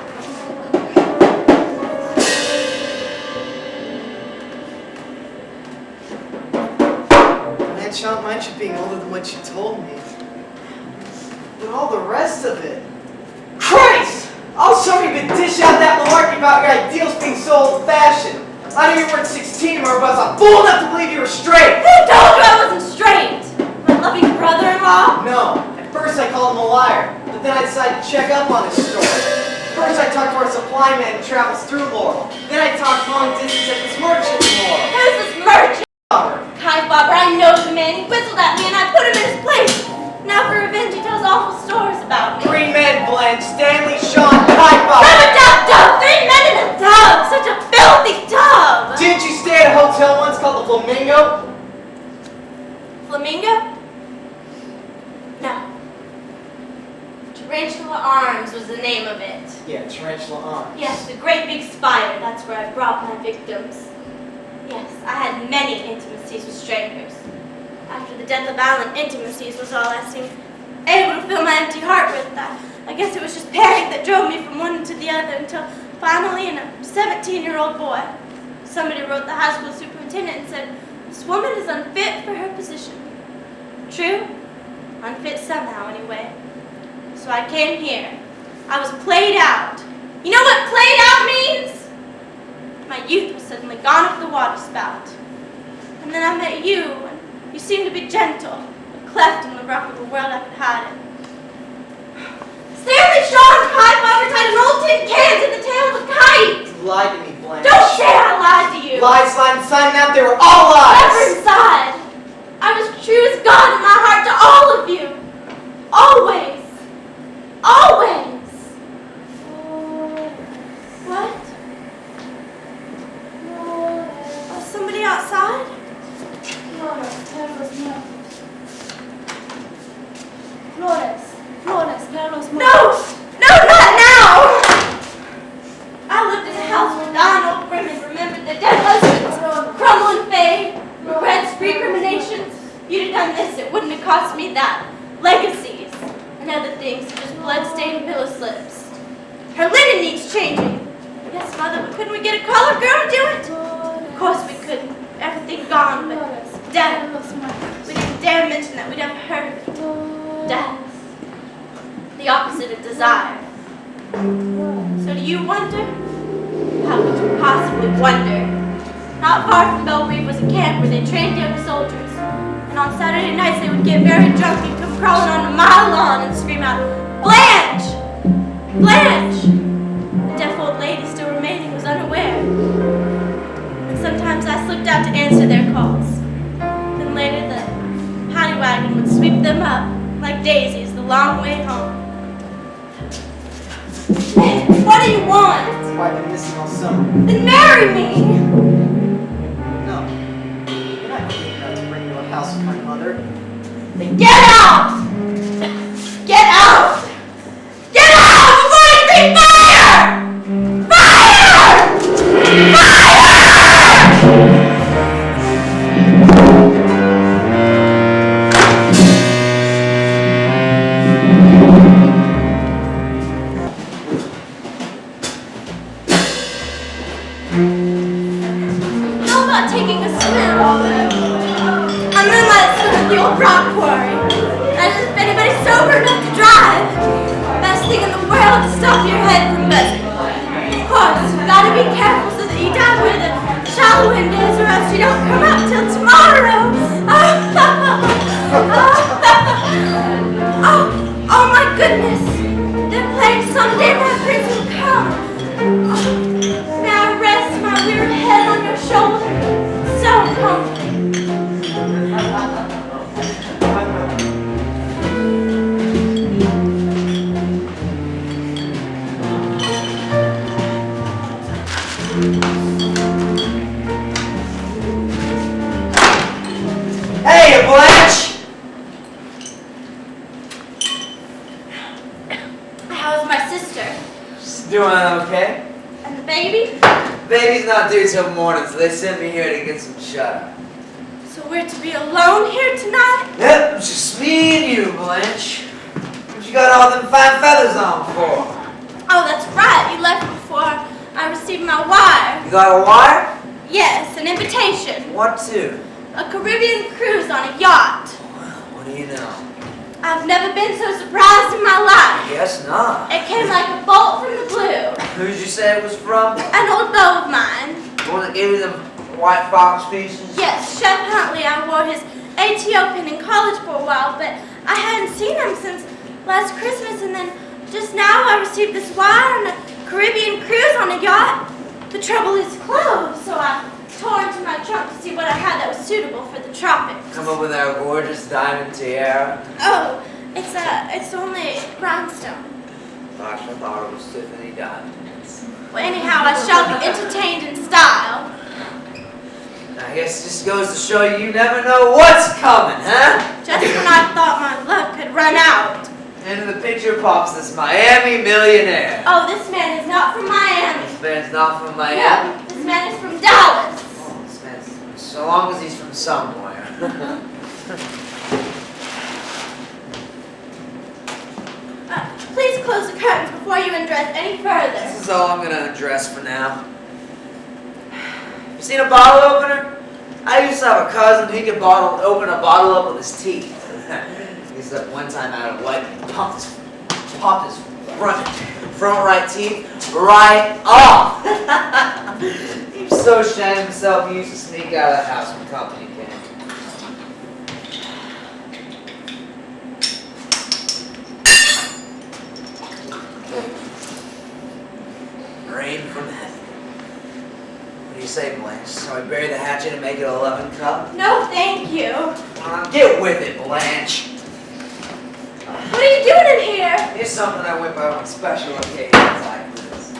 Blanche, I don't mind you being older than what you told me. But all the rest of it. Christ! All summer you've been dishing out that malarkey about your ideals being so old-fashioned. I knew you weren't 16 anymore, but I was fool enough to believe you were straight. Who told you I wasn't straight? My loving brother-in-law? No, Then I decided to check up on his store. First I talked to our supply man who travels through Laurel. Then I talked long distance at this merchant in Laurel. Who's this merchant? Bauer. Bobber, I know the man. He whistled at me and I put him in his place. Now for revenge, he tells awful stories about me. 3 men, Blanche, Stanley, Sean, Bauer. Dub! 3 men in a tub! Such a filthy tub! Didn't you stay at a hotel once called the Flamingo? Flamingo? No. Tarantula Arms was the name of it. Yeah, Tarantula Arms. Yes, the great big spider. That's where I brought my victims. Yes, I had many intimacies with strangers. After the death of Alan, intimacies was all I seemed able to fill my empty heart with. I guess it was just panic that drove me from one to the other until finally, in a 17-year-old boy, somebody wrote the high school superintendent and said, "This woman is unfit for her position." True? Unfit somehow, anyway. So I came here. I was played out. You know what played out means? My youth was suddenly gone up the water spout. And then I met you, and you seemed to be gentle, a cleft in the rock of the world I could hide in. Stanley, Sean, Bobber tied an old tin can to the tail of a kite. You lied to me, Blanche. Don't say I lied to you. Lies, sign out, they were all lies. Never inside. I was true as God in my heart to all of you. Always. Always. What? Oh, somebody outside? Flores, Carlos, No! No, not now! I lived in a house where dying old women remembered their dead husbands, crumble and fade, regrets, recriminations. If you'd have done this, it wouldn't have cost me that. Legacies and other things, just blood-stained pillow slips. Her linen needs changing. Yes, Mother, but couldn't we get a colored girl to do it? Of course we couldn't. Everything gone, but death. We didn't dare mention that we'd ever heard of it. Death. The opposite of desire. So do you wonder? How could you possibly wonder? Not far from Belle Reeve was a camp where they trained young soldiers. And on Saturday nights they would get very drunk and come crawling onto my lawn and scream out, "Blanche! Blanche!" The deaf old lady still remaining was unaware. And sometimes I slipped out to answer their calls. Then later the paddy wagon would sweep them up like daisies the long way home. What do you want? That's why I've been missing all summer. Then marry me! No. You're not going to bring you a house with my mother. Then get out! Get out! Get out before I breathe fire! Fire! Fire! How about taking a swim? A moonlight swim at the old rock quarry. And if anybody's sober enough to drive, best thing in the world to stop your head from buzzing. Of course, you've got to be careful so that you dive where the shallow end is, or else you don't come up till tomorrow. Oh my goodness! They're playing "Someday My Prince Will Come." May I rest my weary head on your shoulder? So comforting. Hey, Blanche! How's my sister? She's doing okay? And the baby? Baby's not due till morning, so they sent me here to get some shut. So we're to be alone here tonight? Yep, it's just me and you, Blanche. What you got all them fine feathers on for? Oh, that's right. You left before I received my wire. You got a wire? Yes, an invitation. What to? A Caribbean cruise on a yacht. What do you know? I've never been so surprised in my life. Guess not. It came like a bolt from the blue. Who'd you say it was from? An old beau of mine. The one that gave you the white fox pieces? Yes, Chef Huntley. I wore his ATO pin in college for a while, but I hadn't seen him since last Christmas, and then just now I received this wire on a Caribbean cruise on a yacht. The trouble is clothes, so I tore into my trunk to see what I had that was suitable for the tropics. Come up with our gorgeous diamond tiara. Oh, it's only rhinestone. Gosh, I thought it was Tiffany diamonds. Well, anyhow, I shall be entertained in style. I guess it just goes to show you never know what's coming, huh? Just when I thought my luck had run out. Into the picture pops this Miami millionaire. Oh, this man is not from Miami. This man's not from Miami. No, this man is from Dallas. Oh, this man's, so long as he's from somewhere. Please close the curtains before you undress any further. This is all I'm gonna undress for now. You seen a bottle opener? I used to have a cousin who could open a bottle up with his teeth. He said one time out of Wyatt, popped his front right teeth right off. He was so ashamed of himself he used to sneak out of the house when company came. Rain from heaven. What do you say, Blanche? So I bury the hatchet and make it a loving cup? No, thank you. Get with it, Blanche. What are you doing in here? Here's something I whip out on special occasions like this.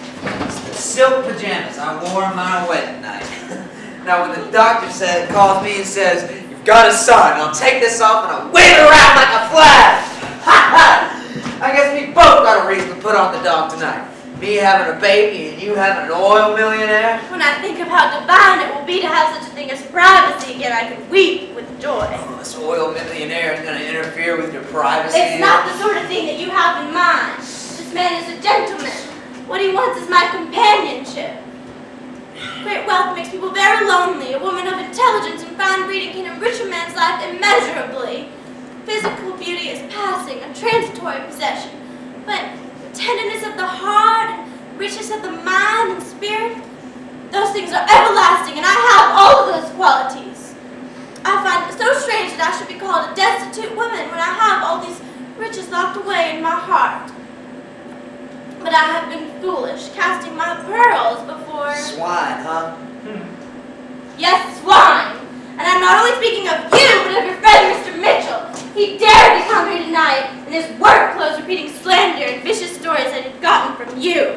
It's the silk pajamas I wore on my wedding night. Now when the doctor calls me and says, "You've got a son," I'll take this off and I'll wave it around like a flag. I guess we both got a reason to put on the dog tonight. Me having a baby and you having an oil millionaire. When I think of how divine it will be to have such a thing as privacy again, I could weep with joy. Oh, this oil millionaire is going to interfere with your privacy. It's not the sort of thing that you have in mind. This man is a gentleman. What he wants is my companionship. Great wealth makes people very lonely. A woman of intelligence and fine breeding can enrich a man's life immeasurably. Physical beauty is passing, a transitory possession. But tenderness of the heart and richness of the mind and spirit, those things are everlasting, and I have all of those qualities. I find it so strange that I should be called a destitute woman when I have all these riches locked away in my heart. But I have been foolish, casting my pearls before... Swine, huh? Yes, swine. And I'm not only speaking of you, but of your friend, Mr. Mitchell. He dared to come here tonight in his work clothes repeating slander and vicious stories that he'd gotten from you.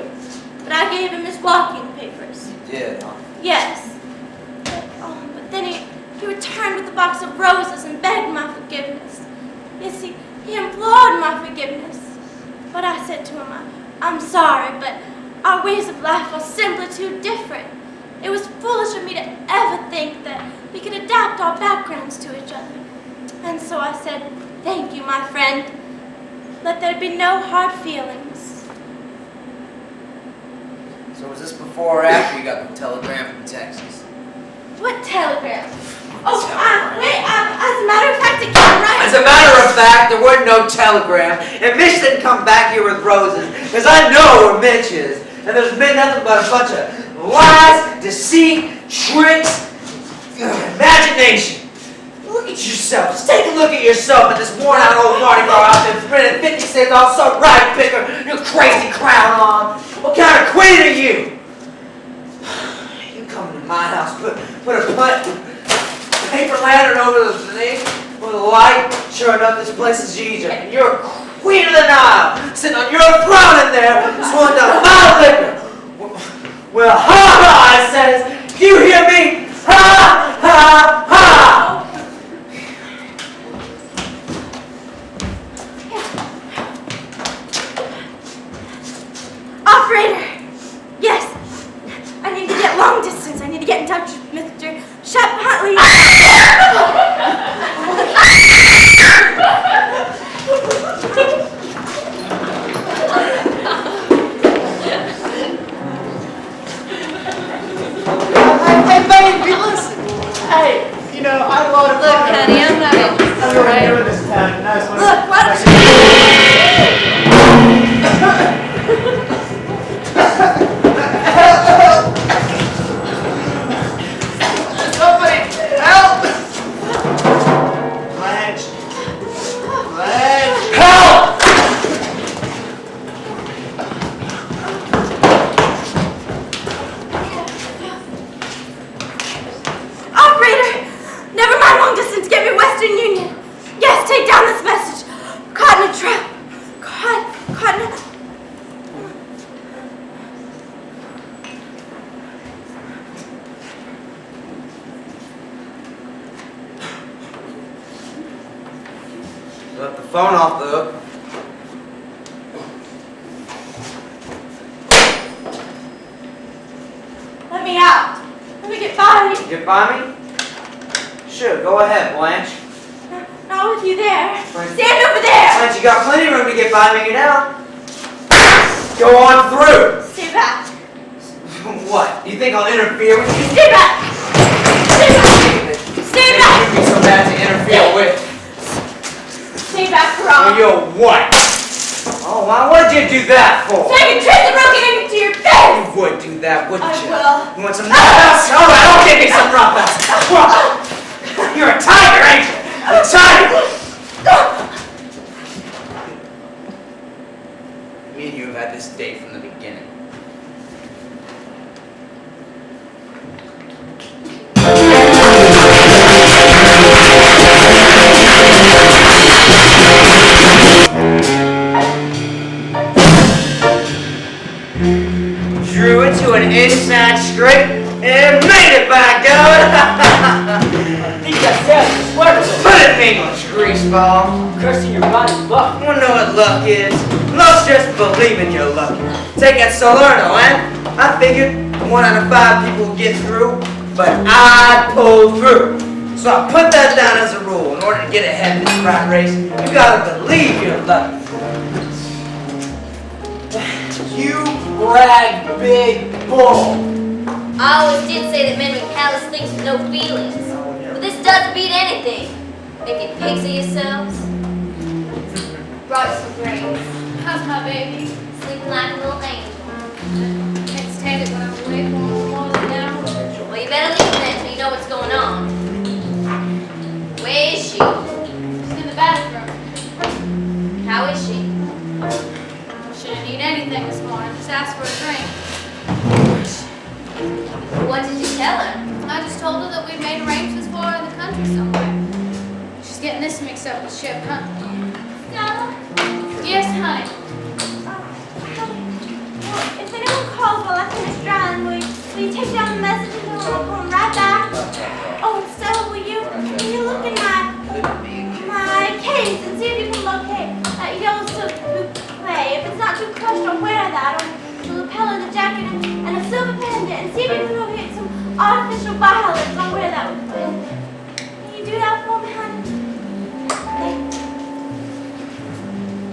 But I gave him his walking papers. You did, huh? Yes. But then he returned with a box of roses and begged my forgiveness. Yes, he implored my forgiveness. But I said to him, I'm sorry, but our ways of life are simply too different. It was foolish of me to ever think that we could adapt our backgrounds to each other. And so I said, thank you, my friend. Let there be no hard feelings. So was this before or after you got the telegram from Texas? What telegram? Oh, wait, as a matter of fact, it came right. As a matter of fact, there wasn't no telegram, and Mitch didn't come back here with roses, because I know where Mitch is, and there's been nothing but a bunch of lies, deceit, tricks, imagination. Look at yourself. Just take a look at yourself in this worn-out old Mardi Gras outfit, printed 50 cents off some rag picker, your crazy crown on. What kind of queen are you? You come to my house, put a paper lantern over the thing with a light. Sure enough, this place is Egypt, and you're a queen of the Nile, sitting on your throne in there, swilling down my liquor. Well, ha-ha, I says, do you hear me? Ha-ha-ha! Operator! Yes! I need to get long distance. I need to get in touch with Mr. Shep Huntley. Hey, baby, listen. Hey, you know, I love to... Look, honey, I'm not interested. I'm really doing this town. Nice one. Look, what? Somebody help! Blanche. Blanche. Help! Left the phone off the hook. Let me out. Let me get by you. Get by me? Sure, go ahead, Blanche. Not with you there. Stand over there. Blanche, you got plenty of room to get by me now. Go on through. Stay back. What? Do you think I'll interfere with you? Stay back. Stay back. Stay back. You'd be so bad to interfere with. Stay back, Rob. Well, you're what? Oh, wow, what'd you do that for? So I can twist the broken into your face. You would do that, wouldn't I you? will. You want some roughhouse? All right, I'll give you some roughhouse. You're a tiger, ain't you? A tiger. Me and you have had this date from the beginning. Drew it to an inside straight and made it, by God! Think that sounds wonderful. Put it in English, greaseball. Cursing your body's luck. Wanna know what luck is? Luck's just believing you're lucky. Take that Salerno, eh? I figured 1 out of 5 people get through, but I pull through. So I put that down as a rule. In order to get ahead in this rat race, you gotta believe you're lucky. You brag big bull. I always did say that men with callous things with no feelings. But this doesn't beat anything. Making pigs of yourselves. Brought you some brains. How's my baby? Sleeping like a little angel. Can't stand it when I'm away from him more than now. Well, you better leave then until you know what's going on. Where is she? She's in the bathroom. How is she? She didn't eat anything this morning. Just asked for a drink. What did you tell her? I just told her that we'd made arrangements for her in the country somewhere. She's getting this mixed up with ship, huh? Stella? Yes, honey. Well, if anyone calls while I finish drying, will you take down the message and then I'll come right back? Oh, and Stella, will you look in my case and see if you can locate that yellow silk hoop clay. If it's not too crushed, I'll wear that on the lapel of the jacket and a silver pendant, and see if you can locate some artificial violets. I'll wear that with it. Can you do that for me, honey? Thanks.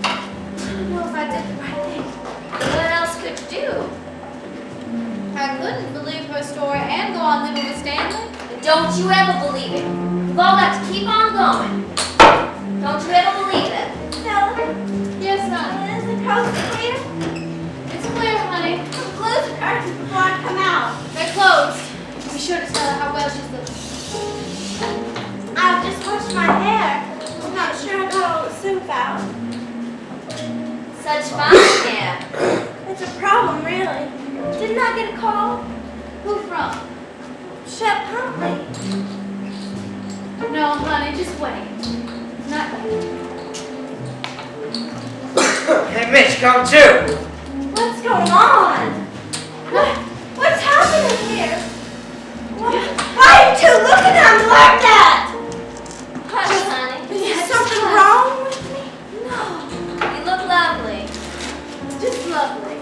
I don't know if I did the right thing. What else could you do? I couldn't believe her story and go on living with Stanley. But don't you ever believe it. We've all got to keep on going. Don't you ever believe it. Stella, Yes, honey. is the coast clear? It's clear, honey. Close the curtains before I come out. They're closed. Be sure to tell her how well she's looking. I've just washed my hair. I'm not sure I got all the soup out. Such fine hair. It's a problem, really. Didn't I get a call? Who from? Shep Huntley. No, honey, just wait. Not yet. Hey, Mitch, come too. What's going on? What's happening here? Why are you two looking at me like that? Hush, honey. Is something wrong with me? No. You look lovely. Just lovely.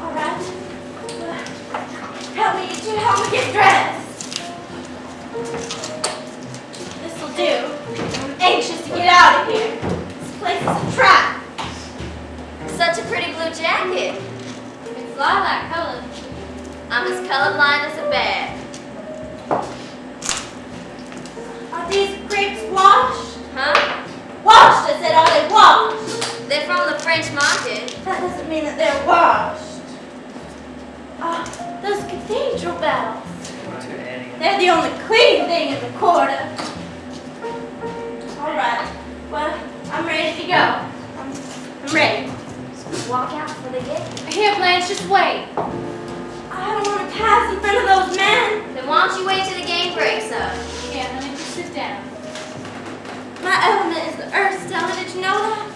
All right. Help me get dressed. This'll do. I'm anxious to get out of here. This place is a trap. Such a pretty blue jacket. It's lilac color. I'm as colorblind as a bat. Are these grapes washed? Huh? Washed, I said, are they washed? They're from the French market. That doesn't mean that they're washed. Those cathedral bells. They're the only clean thing in the quarter. All right. Well, I'm ready to go. I'm ready. Walk out before they get you. Here, Blanche, just wait. I don't want to pass in front of those men. Then why don't you wait till the game breaks up? Here, honey, just sit down. My element is the earth, Stella. Did you know that?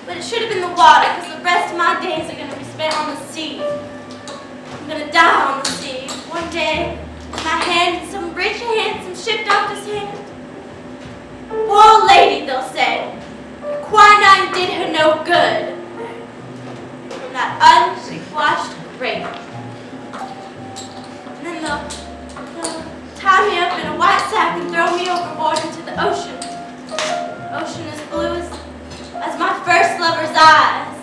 But it should have been the water, because the rest of my days are going to be spent on the sea. I'm going to die on the sea. One day, my hand in some rich handsome ship doctor's hand. Poor old lady, they'll say. Quinine did her no good. From that unwashed rape. And then they'll tie me up in a white sack and throw me overboard into the ocean. Ocean as blue as my first lover's eyes.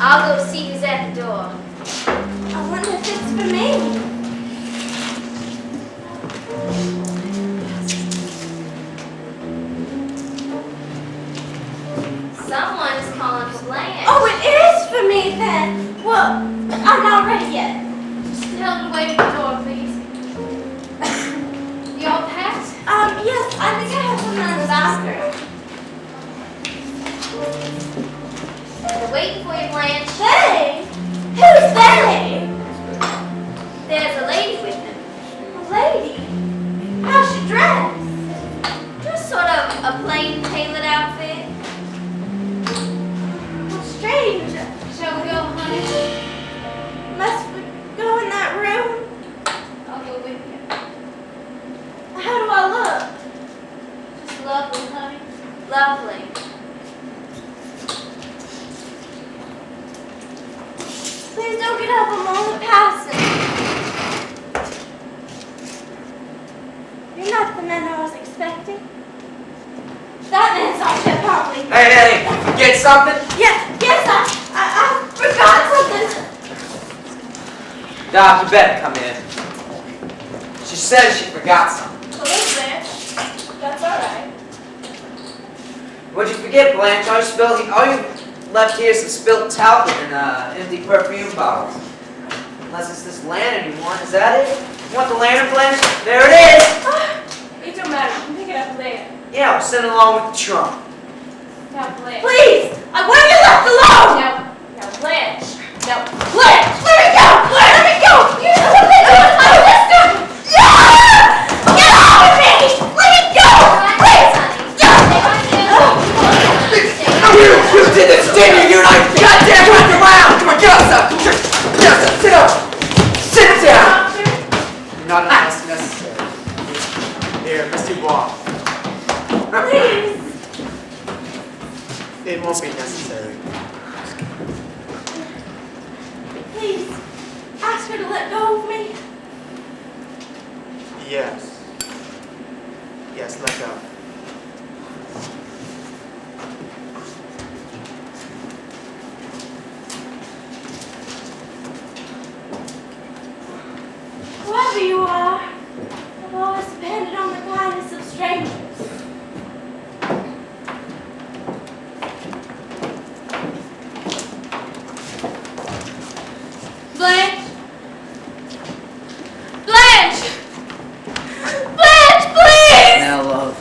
I'll go see who's at the door. I wonder if it's for me. Someone is calling for Blanche. Oh, it is for me then. Well, I'm not ready yet. Just tell them to wait at the door, please. You all packed? Yes, I think I have something in the bathroom. They're waiting for you, Blanche. They? Who's they? There's a lady with them. A lady? How's she dressed? Just sort of a plain tailored outfit. How strange. Shall we go, honey? Must we go in that room? I'll go with you. How do I look? Just lovely, honey. Lovely. Please don't get up. I'm only passing. You're not the man I was expecting. That man's on ship, probably. Hey, get something? Yes, I forgot something. Doc, you better come in. She says she forgot something. Olivier, that's all right. What'd you forget, Blanche? All you left here is some spilt talc and empty perfume bottles. Unless it's this lantern you want. Is that it? You want the lantern, Blanche? There it is! It don't matter. You can pick it up later. Yeah, we'll send it along with the trunk. Now, Blanche. Please, I want to be left alone. Now, Blanche. No. Blanche, let me go. Blanche, let me go. You're the bitch. I'm listening. Get off of me. Let me go. Please. You did this, didn't you? You and I goddamn went around! Come on, get outside! Get outside, sit up! Sit down! You're not necessary. Here, Miss Dubois. Please. It won't be necessary. Please. Ask her to let go of me. Yes. Yes, let go. Whoever you are, I've always depended on the kindness of strangers. Blanche! Blanche! Blanche, please! Now, love.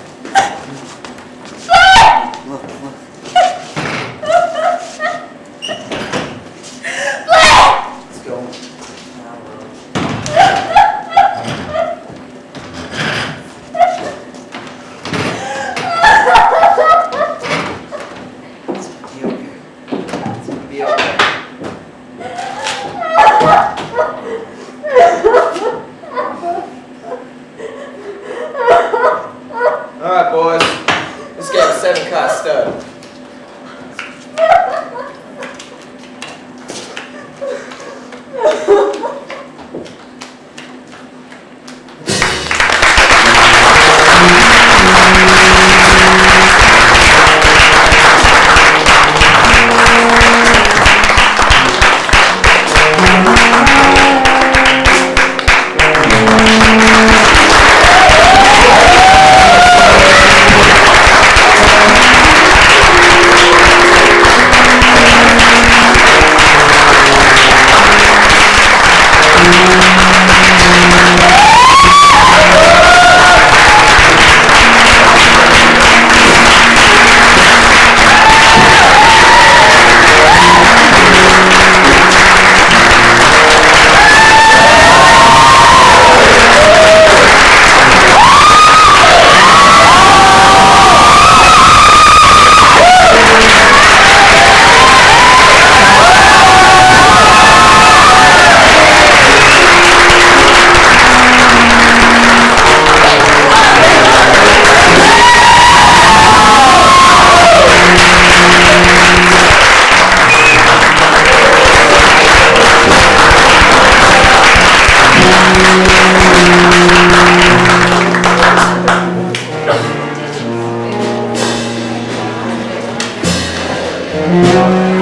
Bye.